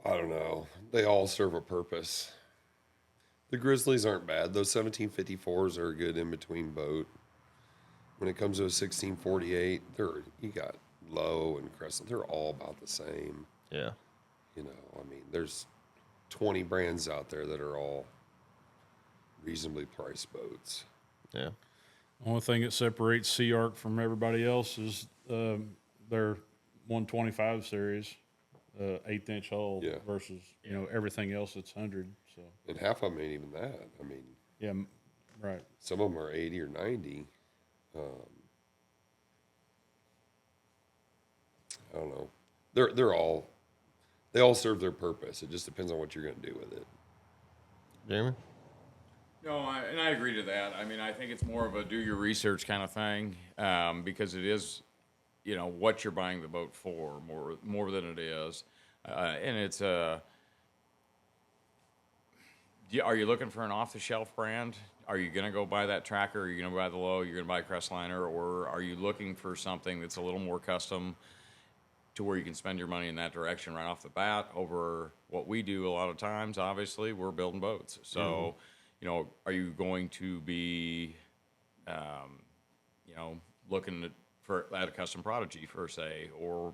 I don't know. They all serve a purpose. The Grizzlies aren't bad. Those 1754s are a good in-between boat. When it comes to a 1648, you got Low and Crescent. They're all about the same. Yeah. I mean, there's 20 brands out there that are all reasonably priced boats. Yeah. Only thing that separates Sea Arc from everybody else is their 125 series, 1/8-inch hull Yeah. versus everything else that's 100. So And half of them ain't even that. I mean, yeah, right. some of them are 80 or 90. I don't know. They all serve their purpose. It just depends on what you're going to do with it. Jeremy? No, and I agree to that. I mean, I think it's more of a do your research kind of thing because it is, what you're buying the boat for more than it is, and it's are you looking for an off-the-shelf brand? Are you going to go buy that tracker? Are you going to buy the Low? You're going to buy a Crestliner, or are you looking for something that's a little more custom to where you can spend your money in that direction right off the bat over what we do a lot of times? Obviously, we're building boats, so. Are you going to be, looking at a custom Prodigy per se, or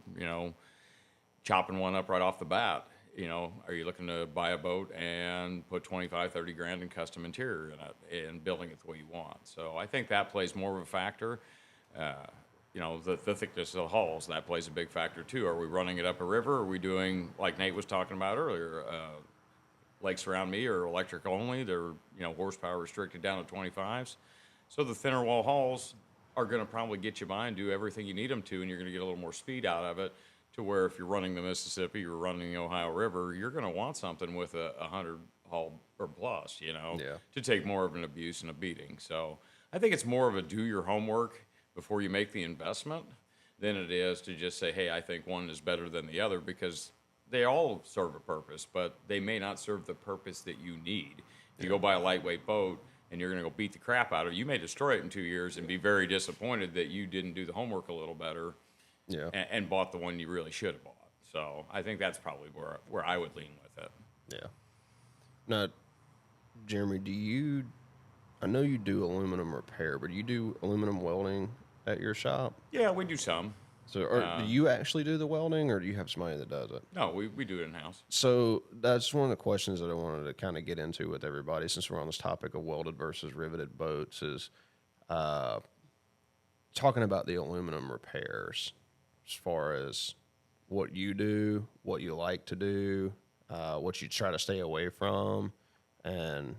chopping one up right off the bat? Are you looking to buy a boat and put 25, 30 grand in custom interior in it and building it the way you want? So I think that plays more of a factor. The thickness of the hulls, that plays a big factor too. Are we running it up a river? Are we doing, like Nate was talking about earlier, lakes around me are electric only. They're horsepower restricted down to 25s. So the thinner wall hulls are going to probably get you by and do everything you need them to, and you're going to get a little more speed out of it. To where if you're running the Mississippi, you're running the Ohio River, you're going to want something with a 100 hull or plus, to take more of an abuse and a beating. So I think it's more of a do your homework before you make the investment than it is to just say, hey, I think one is better than the other, because they all serve a purpose, but they may not serve the purpose that you need. If you go buy a lightweight boat and you're going to go beat the crap out of it. You may destroy it in 2 years and be very disappointed that you didn't do the homework a little better Yeah. and bought the one you really should have bought. So I think that's probably where I would lean with it. Yeah. Now, Jeremy, I know you do aluminum repair, but do you do aluminum welding at your shop? Yeah, we do some. So, do you actually do the welding, or do you have somebody that does it? No, we do it in-house. So that's one of the questions that I wanted to kind of get into with everybody, since we're on this topic of welded versus riveted boats, is talking about the aluminum repairs, as far as what you do, what you like to do, what you try to stay away from, and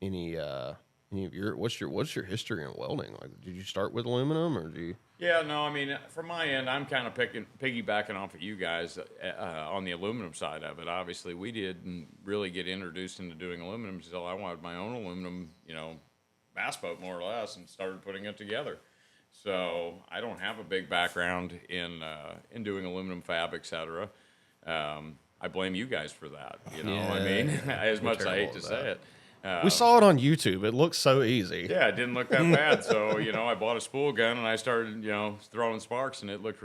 any of your what's your history in welding? Like, did you start with aluminum, or do you? Yeah, no, I mean, from my end, I'm kind of piggybacking off of you guys on the aluminum side of it. Obviously, we didn't really get introduced into doing aluminum until I wanted my own aluminum, bass boat, more or less, and started putting it together. So I don't have a big background in doing aluminum fab, et cetera. I blame you guys for that. I mean, as much as I hate to say it. We saw it on YouTube. It looks so easy. Yeah, it didn't look that bad. So, I bought a spool gun and I started, throwing sparks, and it looked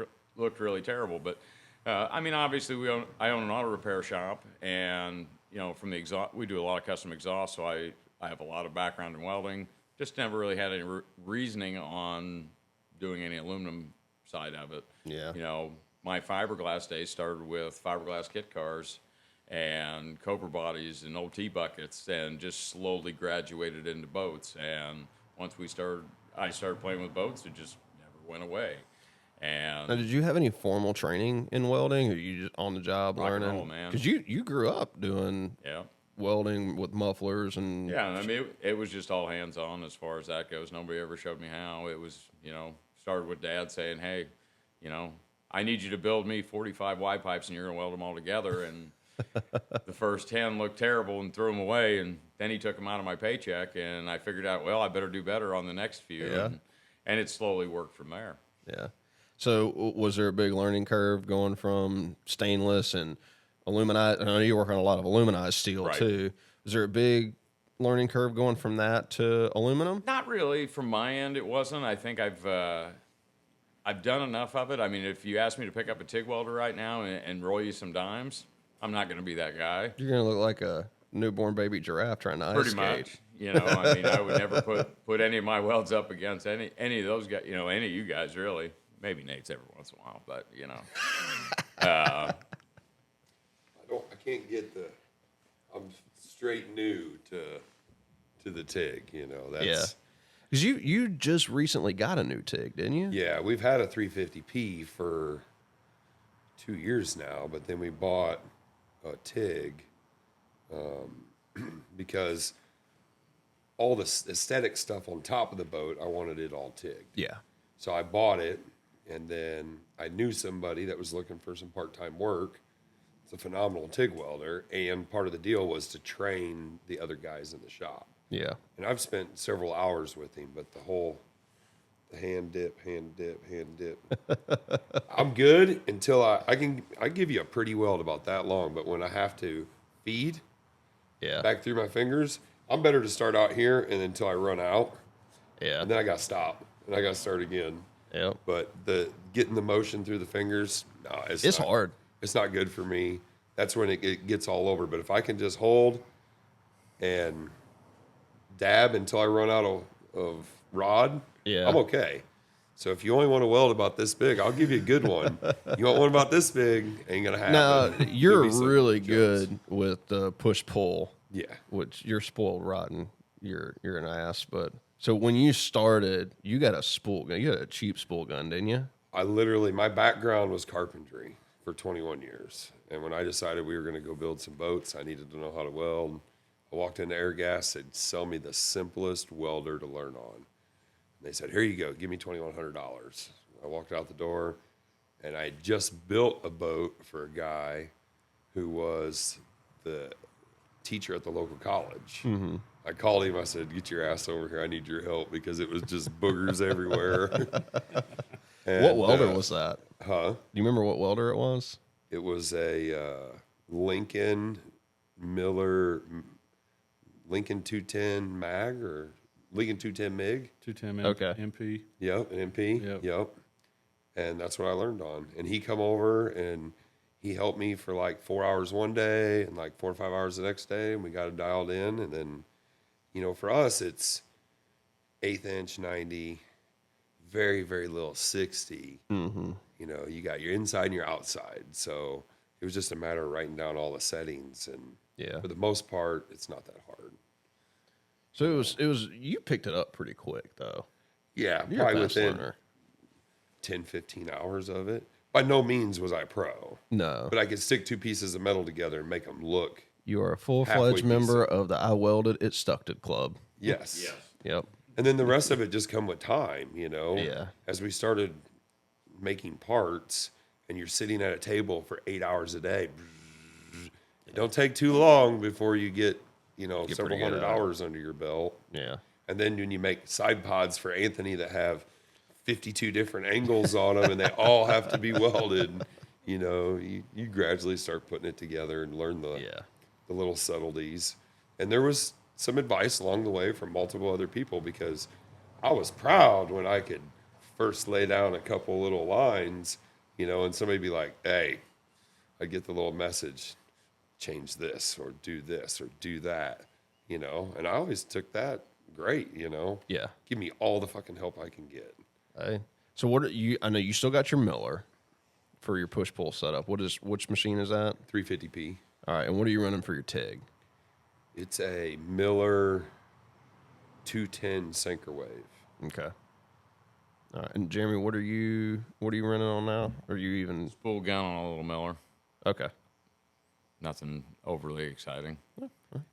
really terrible. But, I mean, obviously I own an auto repair shop, and, from the exhaust, we do a lot of custom exhaust, so I have a lot of background in welding. Just never really had any reasoning on doing any aluminum side of it. Yeah. My fiberglass days started with fiberglass kit cars and Cobra bodies and old T-buckets, and just slowly graduated into boats. And once I started playing with boats, it just never went away. And now, did you have any formal training in welding, or you just on the job learning? Rock and roll, man. Because you grew up doing yeah, welding with mufflers and I mean, it was just all hands on as far as that goes. Nobody ever showed me how. It was, started with Dad saying, "Hey, I need you to build me 45 Y pipes, and you're gonna weld them all together." And the first 10 looked terrible and threw them away, and then he took them out of my paycheck, and I figured out, well, I better do better on the next few. Yeah. And it slowly worked from there. Yeah. So was there a big learning curve going from stainless and aluminized? I know you work on a lot of aluminized steel Right. too. Was there a big learning curve going from that to aluminum? Not really. From my end, it wasn't. I think I've done enough of it. I mean, if you ask me to pick up a TIG welder right now and roll you some dimes, I'm not going to be that guy. You're going to look like a newborn baby giraffe trying to ice Pretty skate. much. I mean, I would never put any of my welds up against any of those guys, any of you guys, really. Maybe Nate's every once in a while, but, I can't get I'm straight new to the TIG, that's. Yeah. Because you just recently got a new TIG, didn't you? Yeah, we've had a 350P for 2 years now, but then we bought a TIG because all the aesthetic stuff on top of the boat, I wanted it all TIGged. Yeah. So I bought it, and then I knew somebody that was looking for some part-time work. It's a phenomenal TIG welder, and part of the deal was to train the other guys in the shop. Yeah. And I've spent several hours with him, but the hand dip. I'm good until I give you a pretty weld about that long, but when I have to feed Yeah. back through my fingers, I'm better to start out here and until I run out, Yeah. and then I got to stop and I got to start again. Yep. But getting the motion through the fingers, no, It's not, hard. It's not good for me. That's when it gets all over. But if I can just hold and dab until I run out of rod, Yeah. I'm okay. So if you only want to weld about this big, I'll give you a good one. You want one about this big, ain't gonna happen. Now, you're Give me some really jokes. good with the push-pull, Yeah. which you're spoiled rotten. You're an ass. But so when you started, you got a spool gun. You got a cheap spool gun, didn't you? My background was carpentry for 21 years. And when I decided we were going to go build some boats, I needed to know how to weld. I walked into Airgas, they'd sell me the simplest welder to learn on. And they said, here you go, give me $2,100. I walked out the door, and I had just built a boat for a guy who was the teacher at the local college. Mm-hmm. I called him, I said, get your ass over here, I need your help, because it was just boogers everywhere. And, What welder was that? Huh? Do you remember what welder it was? It was a Lincoln 210 mag or Legan 210 MIG. 210 Okay. MP. Yep, an MP. Yep. Yep. And that's what I learned on. And he come over and he helped me for like 4 hours one day and like 4 or 5 hours the next day. And we got it dialed in. And then, you know, for us, it's 1/8 inch 90, very, very little 60. Mm-hmm. You know, you got your inside and your outside. So it was just a matter of writing down all the settings. And Yeah. for the most part, it's not that hard. So it was, you picked it up pretty quick though. Yeah, You're a probably fast within learner. 10, 15 hours of it. By no means was I pro, No. but I could stick two pieces of metal together and make them look. You are a full-fledged halfway member decent. of the I Welded It Stuck It Club. Yes. Yep. And then the rest of it just come with time, you know? Yeah. As we started making parts and you're sitting at a table for 8 hours a day, it don't take too long before you get, you know, Get several pretty good hundred at it. hours under your belt. Yeah. And then when you make side pods for Anthony that have 52 different angles on them and they all have to be welded, you know, you gradually start putting it together and learn the little subtleties. And there was some advice along the way from multiple other people because I was proud when I could first lay down a couple little lines, you know, and somebody be like, hey, I get the little message, change this or do that, you know, and I always took that great, you know. Yeah. Give me all the fucking help I can get. Hey. So what are you? I know you still got your Miller for your push pull setup. Which machine is that? 350p. All right, and what are you running for your TIG? It's a Miller 210 sinker wave. Okay. All right, and Jeremy, what are you running on now? Are you even Full gun on a little Miller. okay? Nothing overly exciting.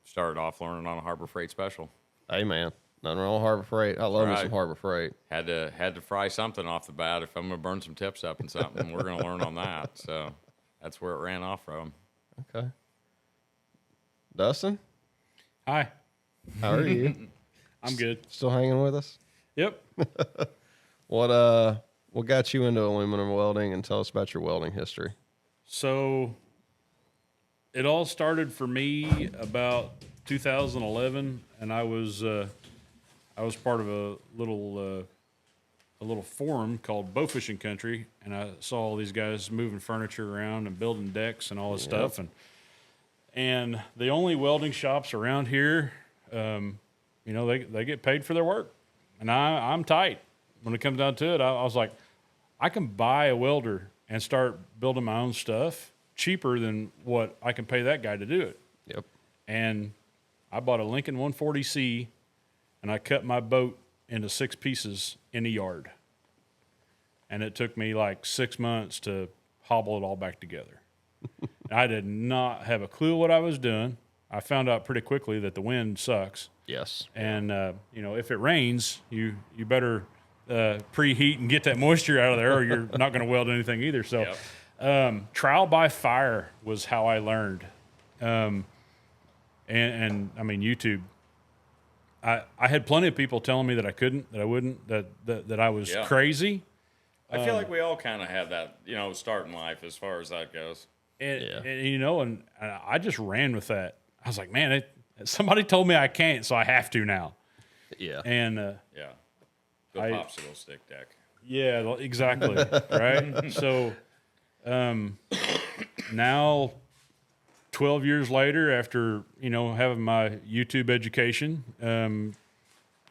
Started off learning on a Harbor Freight Special. Hey man, nothing wrong with Harbor Freight. I love me Right. some Harbor Freight. Had to fry something off the bat. If I'm gonna burn some tips up and something, we're gonna learn on that. So that's where it ran off from. Okay. Dustin, Hi. how are you? I'm good. Still hanging with us? Yep. What got you into aluminum welding, and tell us about your welding history. So it all started for me about 2011, and I was part of a little forum called Bow Fishing Country, and I saw all these guys moving furniture around and building decks and all this stuff, and the only welding shops around here, you know, they get paid for their work, and I'm tight. When it comes down to it, I was like, I can buy a welder and start building my own stuff cheaper than what I can pay that guy to do it. Yep. And I bought a Lincoln 140C, and I cut my boat into 6 pieces in a yard. And it took me like 6 months to hobble it all back together. I did not have a clue what I was doing. I found out pretty quickly that the wind sucks. Yes. And, you know, if it rains, you better preheat and get that moisture out of there, or you're not going to weld anything either. So trial by fire was how I learned. And I mean, YouTube, I had plenty of people telling me that I couldn't, that I wouldn't, that I was crazy. I feel like we all kind of have that, you know, start in life as far as that goes. And, you know, and I just ran with that. I was like, man, somebody told me I can't, so I have to now. Yeah. And Yeah. The popsicle stick deck. yeah, exactly. Right. So now, 12 years later, after, you know, having my YouTube education,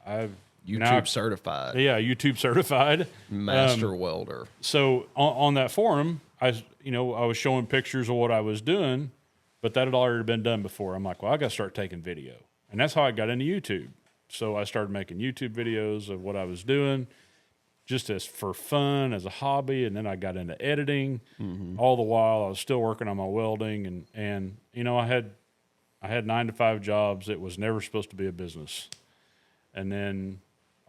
I've YouTube certified. Yeah, YouTube certified. Master welder. So on that forum, I was showing pictures of what I was doing, but that had already been done before. I'm like, well, I got to start taking video. And that's how I got into YouTube. So I started making YouTube videos of what I was doing just as for fun, as a hobby. And then I got into editing. All the while I was still working on my welding. And you know, I had 9-to-5 jobs. It was never supposed to be a business. And then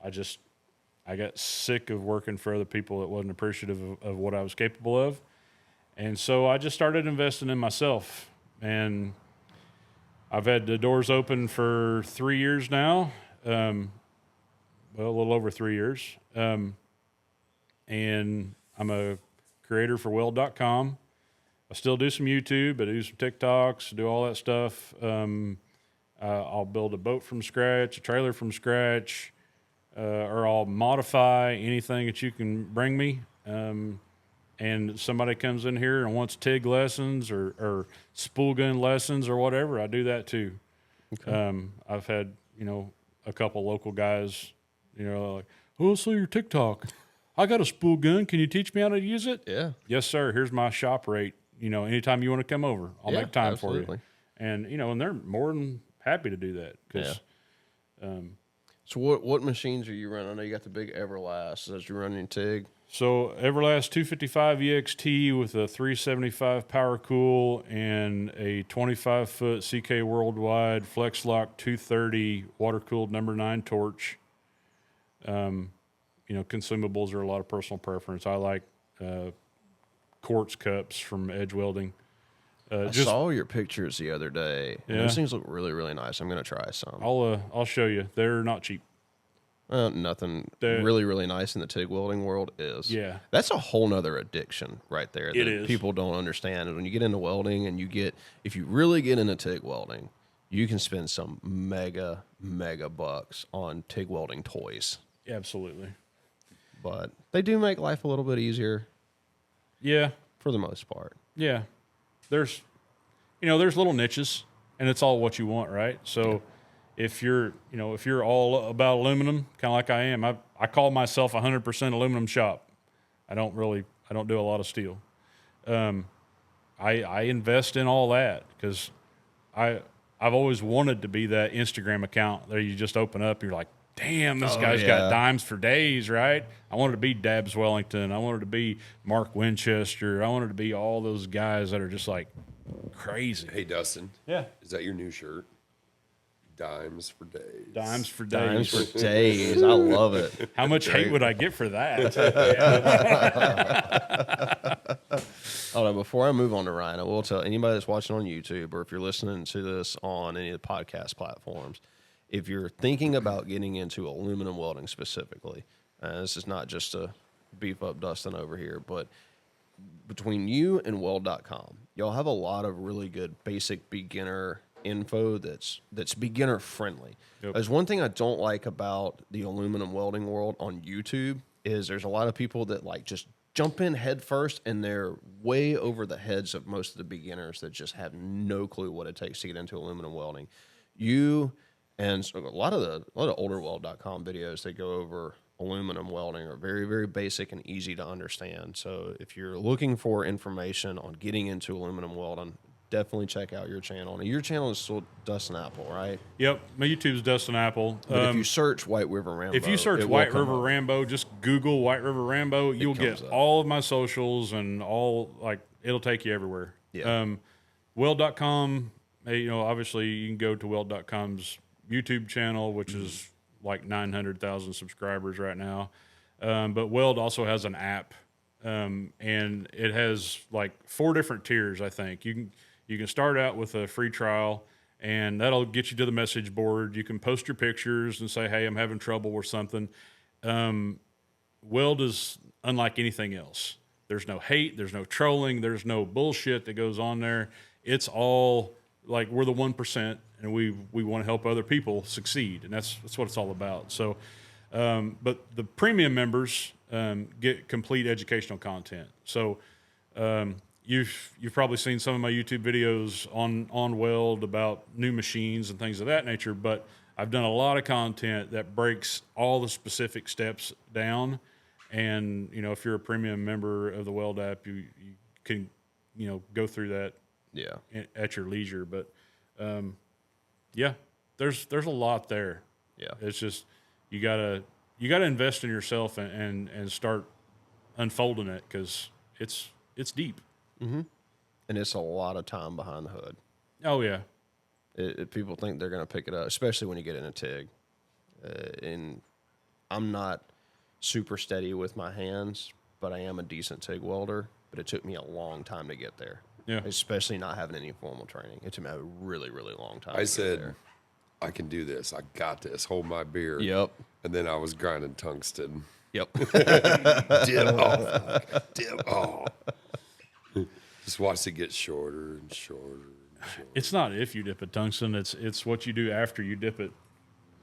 I got sick of working for other people that wasn't appreciative of what I was capable of. And so I just started investing in myself. And I've had the doors open for 3 years now. Well, a little over 3 years. And I'm a creator for weld.com. I still do some YouTube. I do some TikToks, do all that stuff. I'll build a boat from scratch, a trailer from scratch, or I'll modify anything that you can bring me. And somebody comes in here and wants TIG lessons or spool gun lessons or whatever, I do that too. Okay. I've had, a couple local guys, like, oh, I saw your TikTok. I got a spool gun. Can you teach me how to use it? Yeah. Yes, sir. Here's my shop rate. Anytime you want to come over, I'll make time absolutely. for you. And, and they're more than happy to do that. Cause, So what machines are you running? I know you got the big Everlast. Is you running TIG? So Everlast 255 EXT with a 375 power cool and a 25-foot CK Worldwide Flex Lock 230 water cooled number 9 torch. Consumables are a lot of personal preference. I like quartz cups from Edge Welding. I saw your pictures the other day. Yeah. Those things look really, really nice. I'm gonna try some. I'll show you. They're not cheap. Nothing really, really nice in the TIG welding world is. Yeah. That's a whole nother addiction right there that It is. people don't understand. And when you get into welding and if you really get into TIG welding, you can spend some mega, mega bucks on TIG welding toys. Absolutely. But they do make life a little bit easier. Yeah. For the most part. Yeah. There's little niches and it's all what you want, right? So if you're all about aluminum, kind of like I am, I call myself 100% aluminum shop. I don't do a lot of steel. I invest in all that because I've always wanted to be that Instagram account that you just open up. And you're like, damn, this guy's got dimes for days, right? I wanted to be Dabbs Wellington. I wanted to be Mark Winchester. I wanted to be all those guys that are just like crazy. Hey, Dustin. Yeah. Is that your new shirt? Dimes for days. Dimes for Dimes days. for days. I love it. How much hate would I get for that? Oh, no, before I move on to Ryan, I will tell anybody that's watching on YouTube or if you're listening to this on any of the podcast platforms, if you're thinking about getting into aluminum welding specifically, this is not just to beef up Dustin over here, but between you and weld.com, y'all have a lot of really good basic beginner info that's beginner friendly. Yep. There's one thing I don't like about the aluminum welding world on YouTube is there's a lot of people that like just jump in head first and they're way over the heads of most of the beginners that just have no clue what it takes to get into aluminum welding. And so a lot of older weld.com videos that go over aluminum welding are very, very basic and easy to understand. So if you're looking for information on getting into aluminum welding, definitely check out your channel. And your channel is still Dustin Apple, right? Yep. My YouTube's Dustin Apple. But if you search White River Rambo, if you search White River Rambo, just Google White River Rambo, you'll get all of my socials and it'll take you everywhere. Yeah. Weld.com, obviously you can go to Weld.com's YouTube channel, which is like 900,000 subscribers right now. But Weld also has an app, and it has like 4 different tiers, I think. You can start out with a free trial, and that'll get you to the message board. You can post your pictures and say, hey, I'm having trouble with something. Weld is unlike anything else. There's no hate. There's no trolling. There's no bullshit that goes on there. It's all like we're the 1%, and we want to help other people succeed, and that's what it's all about. So, but the premium members get complete educational content. So, you've probably seen some of my YouTube videos on Weld about new machines and things of that nature. But I've done a lot of content that breaks all the specific steps down. And if you're a premium member of the Weld app, you can go through that. Yeah. At your leisure, but there's a lot there. Yeah. It's just you gotta invest in yourself and start unfolding it because it's deep. Mm-hmm. And it's a lot of time behind the hood. Oh yeah. People think they're going to pick it up, especially when you get into TIG. And I'm not super steady with my hands, but I am a decent TIG welder. But it took me a long time to get there. Yeah. Especially not having any formal training. It took me a really, really long time. I said, I can do this. I got this. Hold my beer. Yep. And then I was grinding tungsten. Yep. Dip off. Dip off. Just watched it get shorter and shorter and It's not if you dip it, tungsten. It's what you do after you dip it.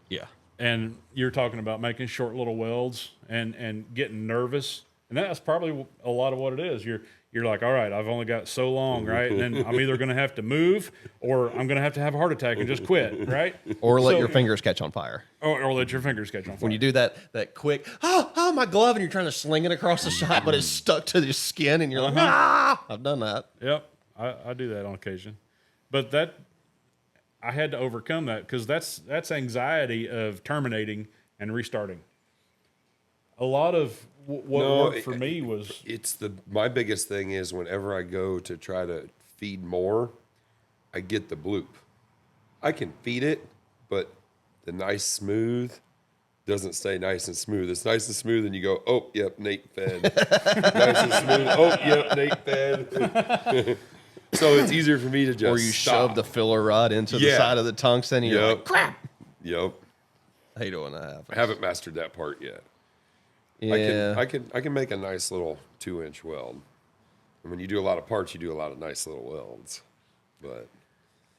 Yeah. And you're talking about making short little welds and getting nervous, and that's probably a lot of what it is. You're like, all right, I've only got so long, right? And then I'm either going to have to move or I'm going to have a heart attack and just quit, right? Or let your fingers catch on fire. Or let your fingers catch on fire. When you do that quick, oh, my glove, and you're trying to sling it across the shot, but it's stuck to the skin, and you're like, I've done that. Yep, I do that on occasion, but that I had to overcome that because that's anxiety of terminating and restarting. A lot of what worked for me was my biggest thing is whenever I go to try to feed more, I get the bloop. I can feed it, but the nice smooth doesn't stay nice and smooth. It's nice and smooth, and you go, oh, yep, Nate fed. Nice and smooth. Oh, yep, Nate fed. So it's easier for me to just Or you shove the filler rod into the side of the tungsten, and you're like, crap. Yep. I hate it when that happens. I haven't mastered that part yet. Yeah. I can make a nice little 2-inch weld. And when you do a lot of parts, you do a lot of nice little welds. But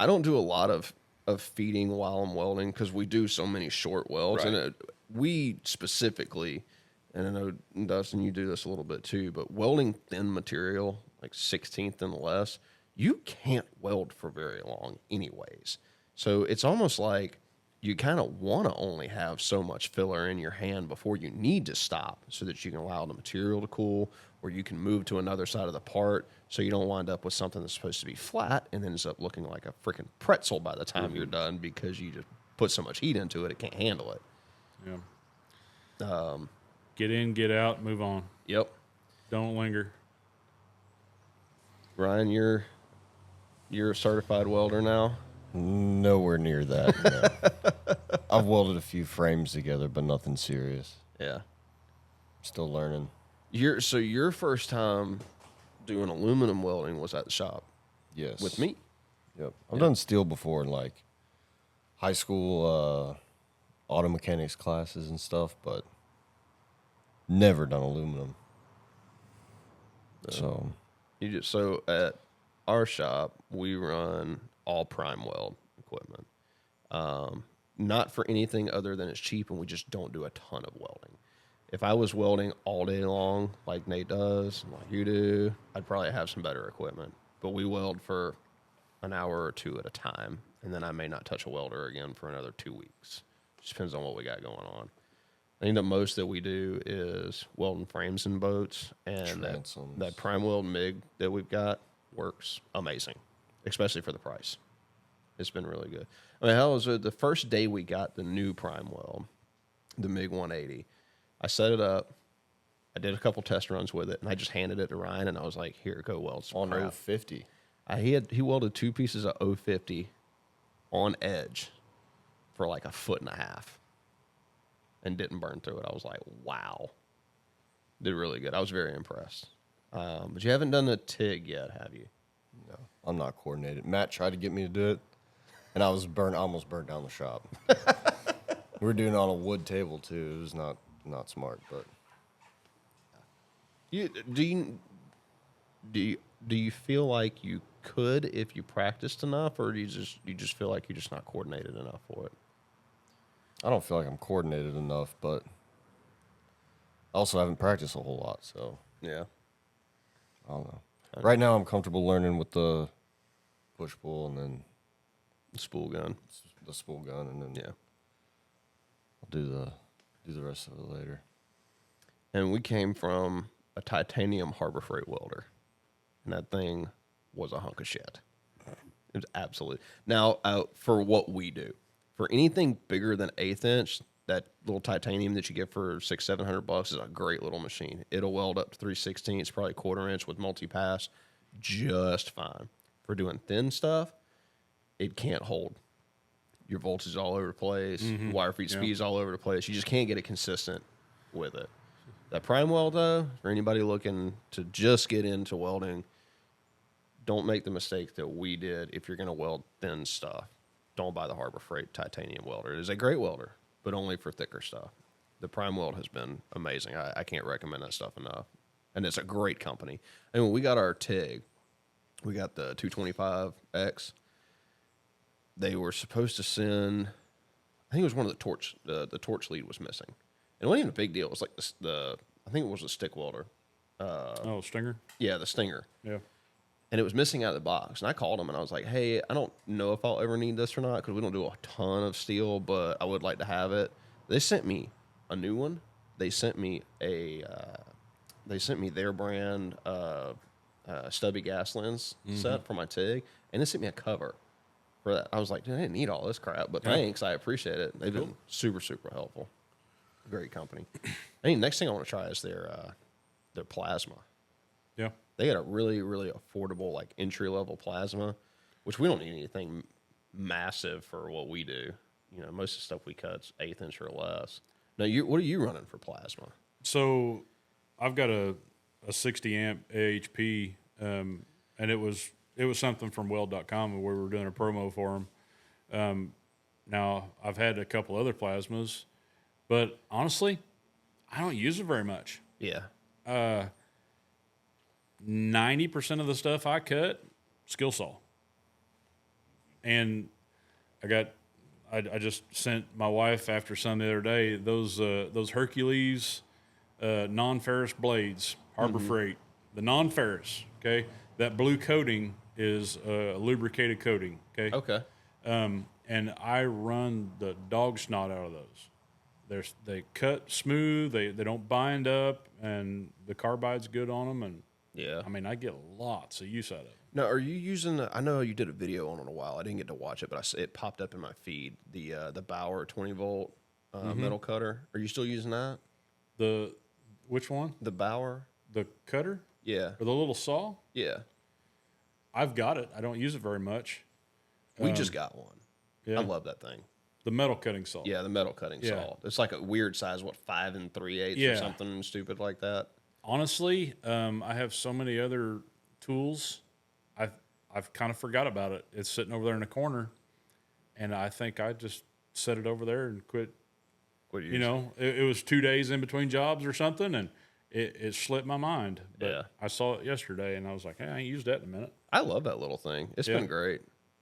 I don't do a lot of feeding while I'm welding because we do so many short welds. Right. And we specifically, and I know, Dustin, you do this a little bit too, but welding thin material, like 16th and less, you can't weld for very long anyways. So it's almost like you kind of want to only have so much filler in your hand before you need to stop so that you can allow the material to cool, or you can move to another side of the part so you don't wind up with something that's supposed to be flat and ends up looking like a freaking pretzel by the time you're done because you just put so much heat into it, it can't handle it. Yeah. Get in, get out, move on. Yep. Don't linger. Ryan, you're a certified welder now? Nowhere near that. No. I've welded a few frames together, but nothing serious. Yeah. Still learning. So your first time doing aluminum welding was at the shop? Yes. With me? Yep. I've done steel before in like high school auto mechanics classes and stuff, but never done aluminum. So at our shop we run all prime weld equipment. Not for anything other than it's cheap, and we just don't do a ton of welding. If I was welding all day long like Nate does and like you do, I'd probably have some better equipment. But we weld for an hour or two at a time, and then I may not touch a welder again for another 2 weeks. Just depends on what we got going on. I think the most that we do is welding frames and boats, and that prime weld MIG that we've got works amazing, especially for the price. It's been really good. I mean, hell, it was the first day we got the new prime weld, the MIG 180. I set it up. I did a couple test runs with it, and I just handed it to Ryan, and I was like, here, go weld some crap. On 050. He welded 2 pieces of 050 on edge for like 1.5 foot and didn't burn through it. I was like, wow. Did really good. I was very impressed. But you haven't done the TIG yet, have you? No, I'm not coordinated. Matt tried to get me to do it, and I almost burned down the shop. We were doing it on a wood table too. It was not smart, but do you feel like you could if you practiced enough, or do you just feel like you're just not coordinated enough for it? I don't feel like I'm coordinated enough, but I also haven't practiced a whole lot, so Yeah. I don't know. Right now, I'm comfortable learning with the push-pull and then Spool gun. the spool gun, and then Yeah. I'll do the rest of it later. And we came from a titanium Harbor Freight welder, and that thing was a hunk of shit. It was absolute. Now, for what we do, for anything bigger than 1/8 inch, that little titanium that you get for $600-700 is a great little machine. It'll weld up to 3/16, probably 1/4 inch with multi-pass, just fine. For doing thin stuff, it can't hold. Your voltage is all over the place. Wire feed speed is all over the place. You just can't get it consistent with it. That prime weld, though, for anybody looking to just get into welding, don't make the mistake that we did. If you're going to weld thin stuff, don't buy the Harbor Freight titanium welder. It is a great welder, but only for thicker stuff. The prime weld has been amazing. I can't recommend that stuff enough. And it's a great company. And when we got our TIG, we got the 225X. they were supposed to send. I think it was one of the torch lead was missing. It wasn't even a big deal. It was like I think it was a stick welder. Stinger. Yeah, the Stinger. Yeah. And it was missing out of the box. And I called them and I was like, hey, I don't know if I'll ever need this or not because we don't do a ton of steel, but I would like to have it. They sent me a new one. They sent me their brand stubby gas lens set for my TIG, and they sent me a cover for that. I was like, dude, I didn't need all this crap, but thanks. I appreciate it. They've been super, super helpful. Great company. I think next thing I want to try is their plasma. Yeah. They got a really, really affordable, like entry level plasma, which we don't need anything massive for what we do. You know, most of the stuff we cut's 1/8 inch or less. Now, what are you running for plasma? So I've got a 60 amp AHP, and it was something from weld.com where we were doing a promo for them. Now I've had a couple other plasmas, but honestly, I don't use it very much. Yeah. 90% of the stuff I cut, skill saw. And I just sent my wife after some the other day those Hercules non-ferrous blades, Harbor Freight, the non-ferrous. Okay, that blue coating is a lubricated coating. Okay. Okay. And I run the dog snot out of those. They cut smooth. They don't bind up, and the carbide's good on them. And Yeah. I mean, I get lots of use out of it. Now, are you using? I know you did a video on it a while. I didn't get to watch it, but it popped up in my feed. The Bauer 20-volt metal cutter. Are you still using that? Which one? The Bauer. The cutter Yeah. or the little saw? Yeah. I've got it. I don't use it very much. We just got one. Yeah. I love that thing. The metal cutting saw. Yeah, the metal cutting saw. It's like a weird size, 5 3/8 or Yeah. something stupid like that. Honestly, I have so many other tools. I've kind of forgot about it. It's sitting over there in the corner, and I think I just set it over there and quit. What do you You know, it was 2 days in between jobs or something, and it slipped my mind. But Yeah. I saw it yesterday, and I was like, hey, I ain't used that in a minute. I love that little thing. It's Yeah. been great.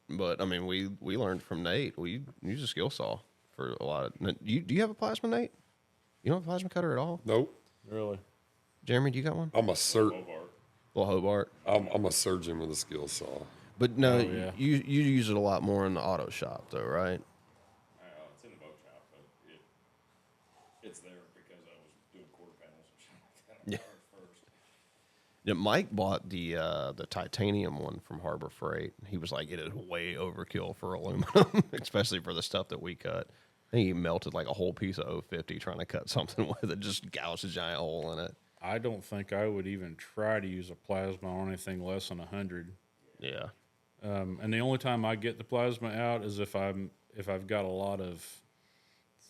But I mean, we learned from Nate. We use a skill saw for a lot of. Do you have a plasma, Nate? You don't have a plasma cutter at all? Nope. Really? Jeremy, do you got one? I'm a Well, Hobart. I'm a surgeon with a skill saw. But no, yeah. you use it a lot more in the auto shop, though, right? It's in the boat shop, but it's there because I was doing quarter panels and shit like that. Yeah. First. Yeah, Mike bought the titanium one from Harbor Freight. He was like, it is way overkill for aluminum, especially for the stuff that we cut. I think he melted like a whole piece of 050 trying to cut something with it, just gouged a giant hole in it. I don't think I would even try to use a plasma on anything less than 100. Yeah. And the only time I get the plasma out is if I've got a lot of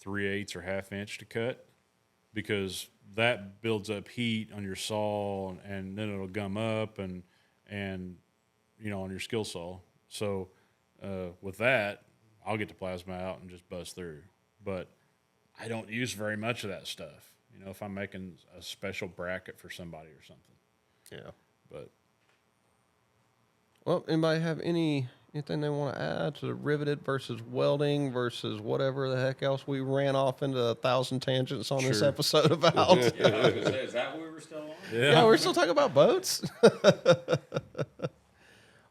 3/8 or 1/2 inch to cut, because that builds up heat on your saw and then it'll gum up and you know, on your skill saw. So with that, I'll get the plasma out and just bust through. But I don't use very much of that stuff. You know, if I'm making a special bracket for somebody or something. Yeah. But Well, anybody have anything they want to add to the riveted versus welding versus whatever the heck else we ran off into 1,000 tangents on this Sure. episode about? I was gonna say, is that what we were still on? Yeah, we're still talking about boats.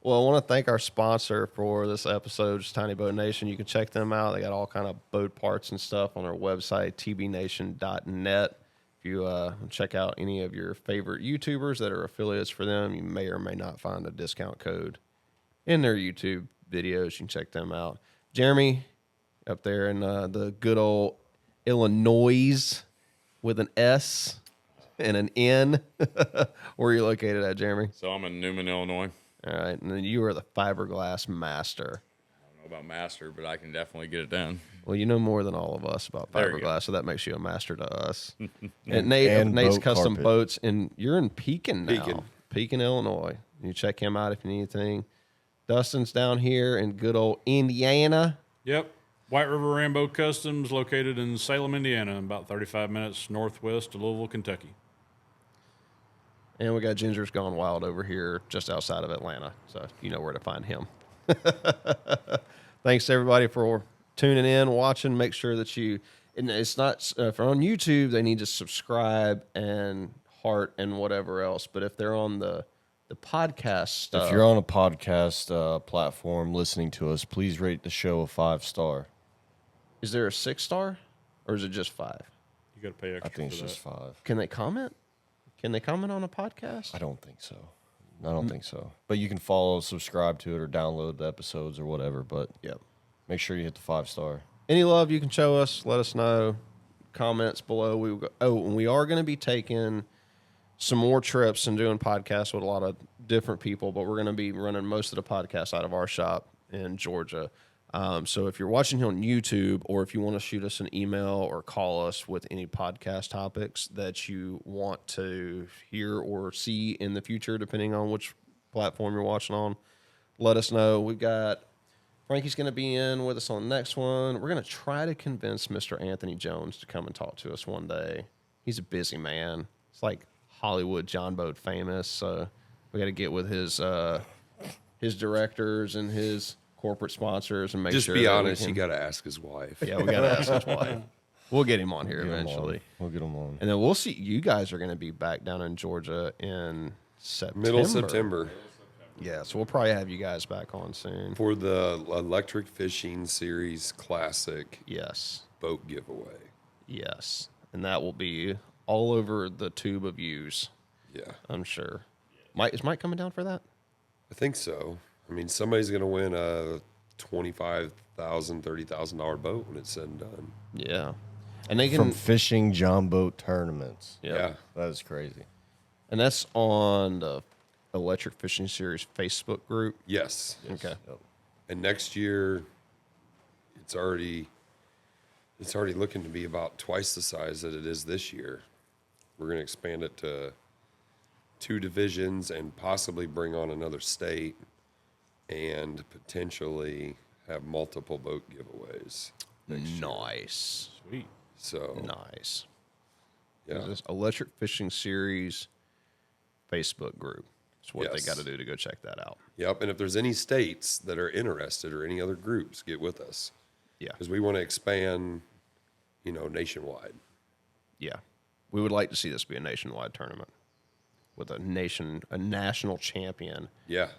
Well, I want to thank our sponsor for this episode, just Tiny Boat Nation. You can check them out. They got all kind of boat parts and stuff on their website, TBNation.net. If you check out any of your favorite YouTubers that are affiliates for them, you may or may not find a discount code in their YouTube videos. You can check them out. Jeremy, up there in the good old Illinois with an S and an N. Where are you located at, Jeremy? So I'm in Newman, Illinois. All right, and then you are the fiberglass master. I don't know about master, but I can definitely get it done. Well, you know more than all of us about There you go. fiberglass, so that makes you a master to us. And And Nate's boat Custom carpet. Boats, and you're in Pekin now. Pekin. Pekin, Illinois. You check him out if you need anything. Dustin's down here in good old Indiana. Yep. White River Rambo Customs, located in Salem, Indiana, about 35 minutes northwest of Louisville, Kentucky. And we got Ginger's Gone Wild over here just outside of Atlanta, so you know where to find him. Thanks everybody for tuning in, watching. Make sure that you, and it's not, if they're on YouTube, they need to subscribe and heart and whatever else. But if they're on the podcast stuff, If you're on a podcast platform listening to us, please rate the show a 5-star. is there a 6-star or is it just 5? You got to pay I extra think for it's that. just 5. Can they comment? Can they comment on a podcast? I don't think so. I don't think so. But you can follow, subscribe to it, or download the episodes or whatever. But Yep. make sure you hit the 5-star. Any love you can show us, let us know. Comments below. And we are going to be taking some more trips and doing podcasts with a lot of different people, but we're going to be running most of the podcasts out of our shop in Georgia. So if you're watching here on YouTube, or if you want to shoot us an email or call us with any podcast topics that you want to hear or see in the future, depending on which platform you're watching on, let us know. We've got Frankie's going to be in with us on the next one. We're going to try to convince Mr. Anthony Jones to come and talk to us one day. He's a busy man. It's like Hollywood John Boat famous. So we got to get with his directors and his corporate sponsors and make Just sure. be that honest. we You can- got to ask his wife. Yeah, we got to ask his wife. We'll get him on here Get 'em eventually. on. We'll get them on. And then we'll see. You guys are going to be back down in Georgia in September. Middle September Yeah, so we'll probably have you guys back on soon. for the Electric Fishing Series Classic Yes. boat giveaway. Yes. And that will be all over the tube of views, Yeah, I'm sure. Is Mike coming down for that? I think so. I mean, somebody's going to win a $25,000, $30,000 boat when it's said and done. Yeah. And they can, From fishing John Boat tournaments. yeah. That is crazy. And that's on the Electric Fishing Series Facebook group. Yes. Okay. Yep. And next year, it's already looking to be about twice the size that it is this year. We're going to expand it to 2 divisions and possibly bring on another state and potentially have multiple boat giveaways. Nice. Sweet. So, Nice. yeah. This Electric Fishing Series Facebook group. It's what Yes. they got to do to go check that out. Yep. And if there's any states that are interested or any other groups, get with us Yeah. because we want to expand, nationwide. Yeah. We would like to see this be a nationwide tournament with a national champion Yeah.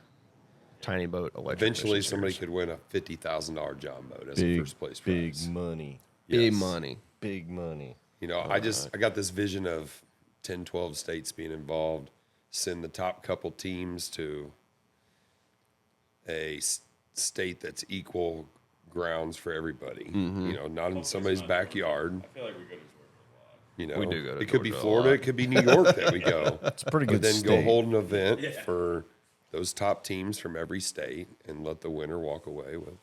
tiny boat electric. Eventually, fishing somebody series. could win a $50,000 John boat as a Big, first place big prize. money. Big Yes. money. Big money. I got this vision of 10, 12 states being involved, send the top couple teams to a state that's equal grounds for everybody. Not in somebody's backyard. I feel like we go to Georgia a lot. We do go to It could be Georgia a Florida, lot. it could be New York that we go. It's a pretty But good then state. go hold an event for those top teams from every state and let the winner walk away with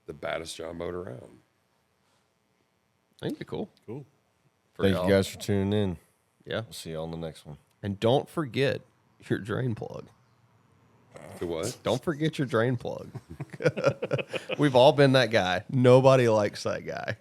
the baddest John boat around. I think it'd be cool. Cool. For Thank y'all. you guys for tuning in. Yeah. We'll see you on the next one. And don't forget your drain plug. The what? Don't forget your drain plug. We've all been that guy. Nobody likes that guy.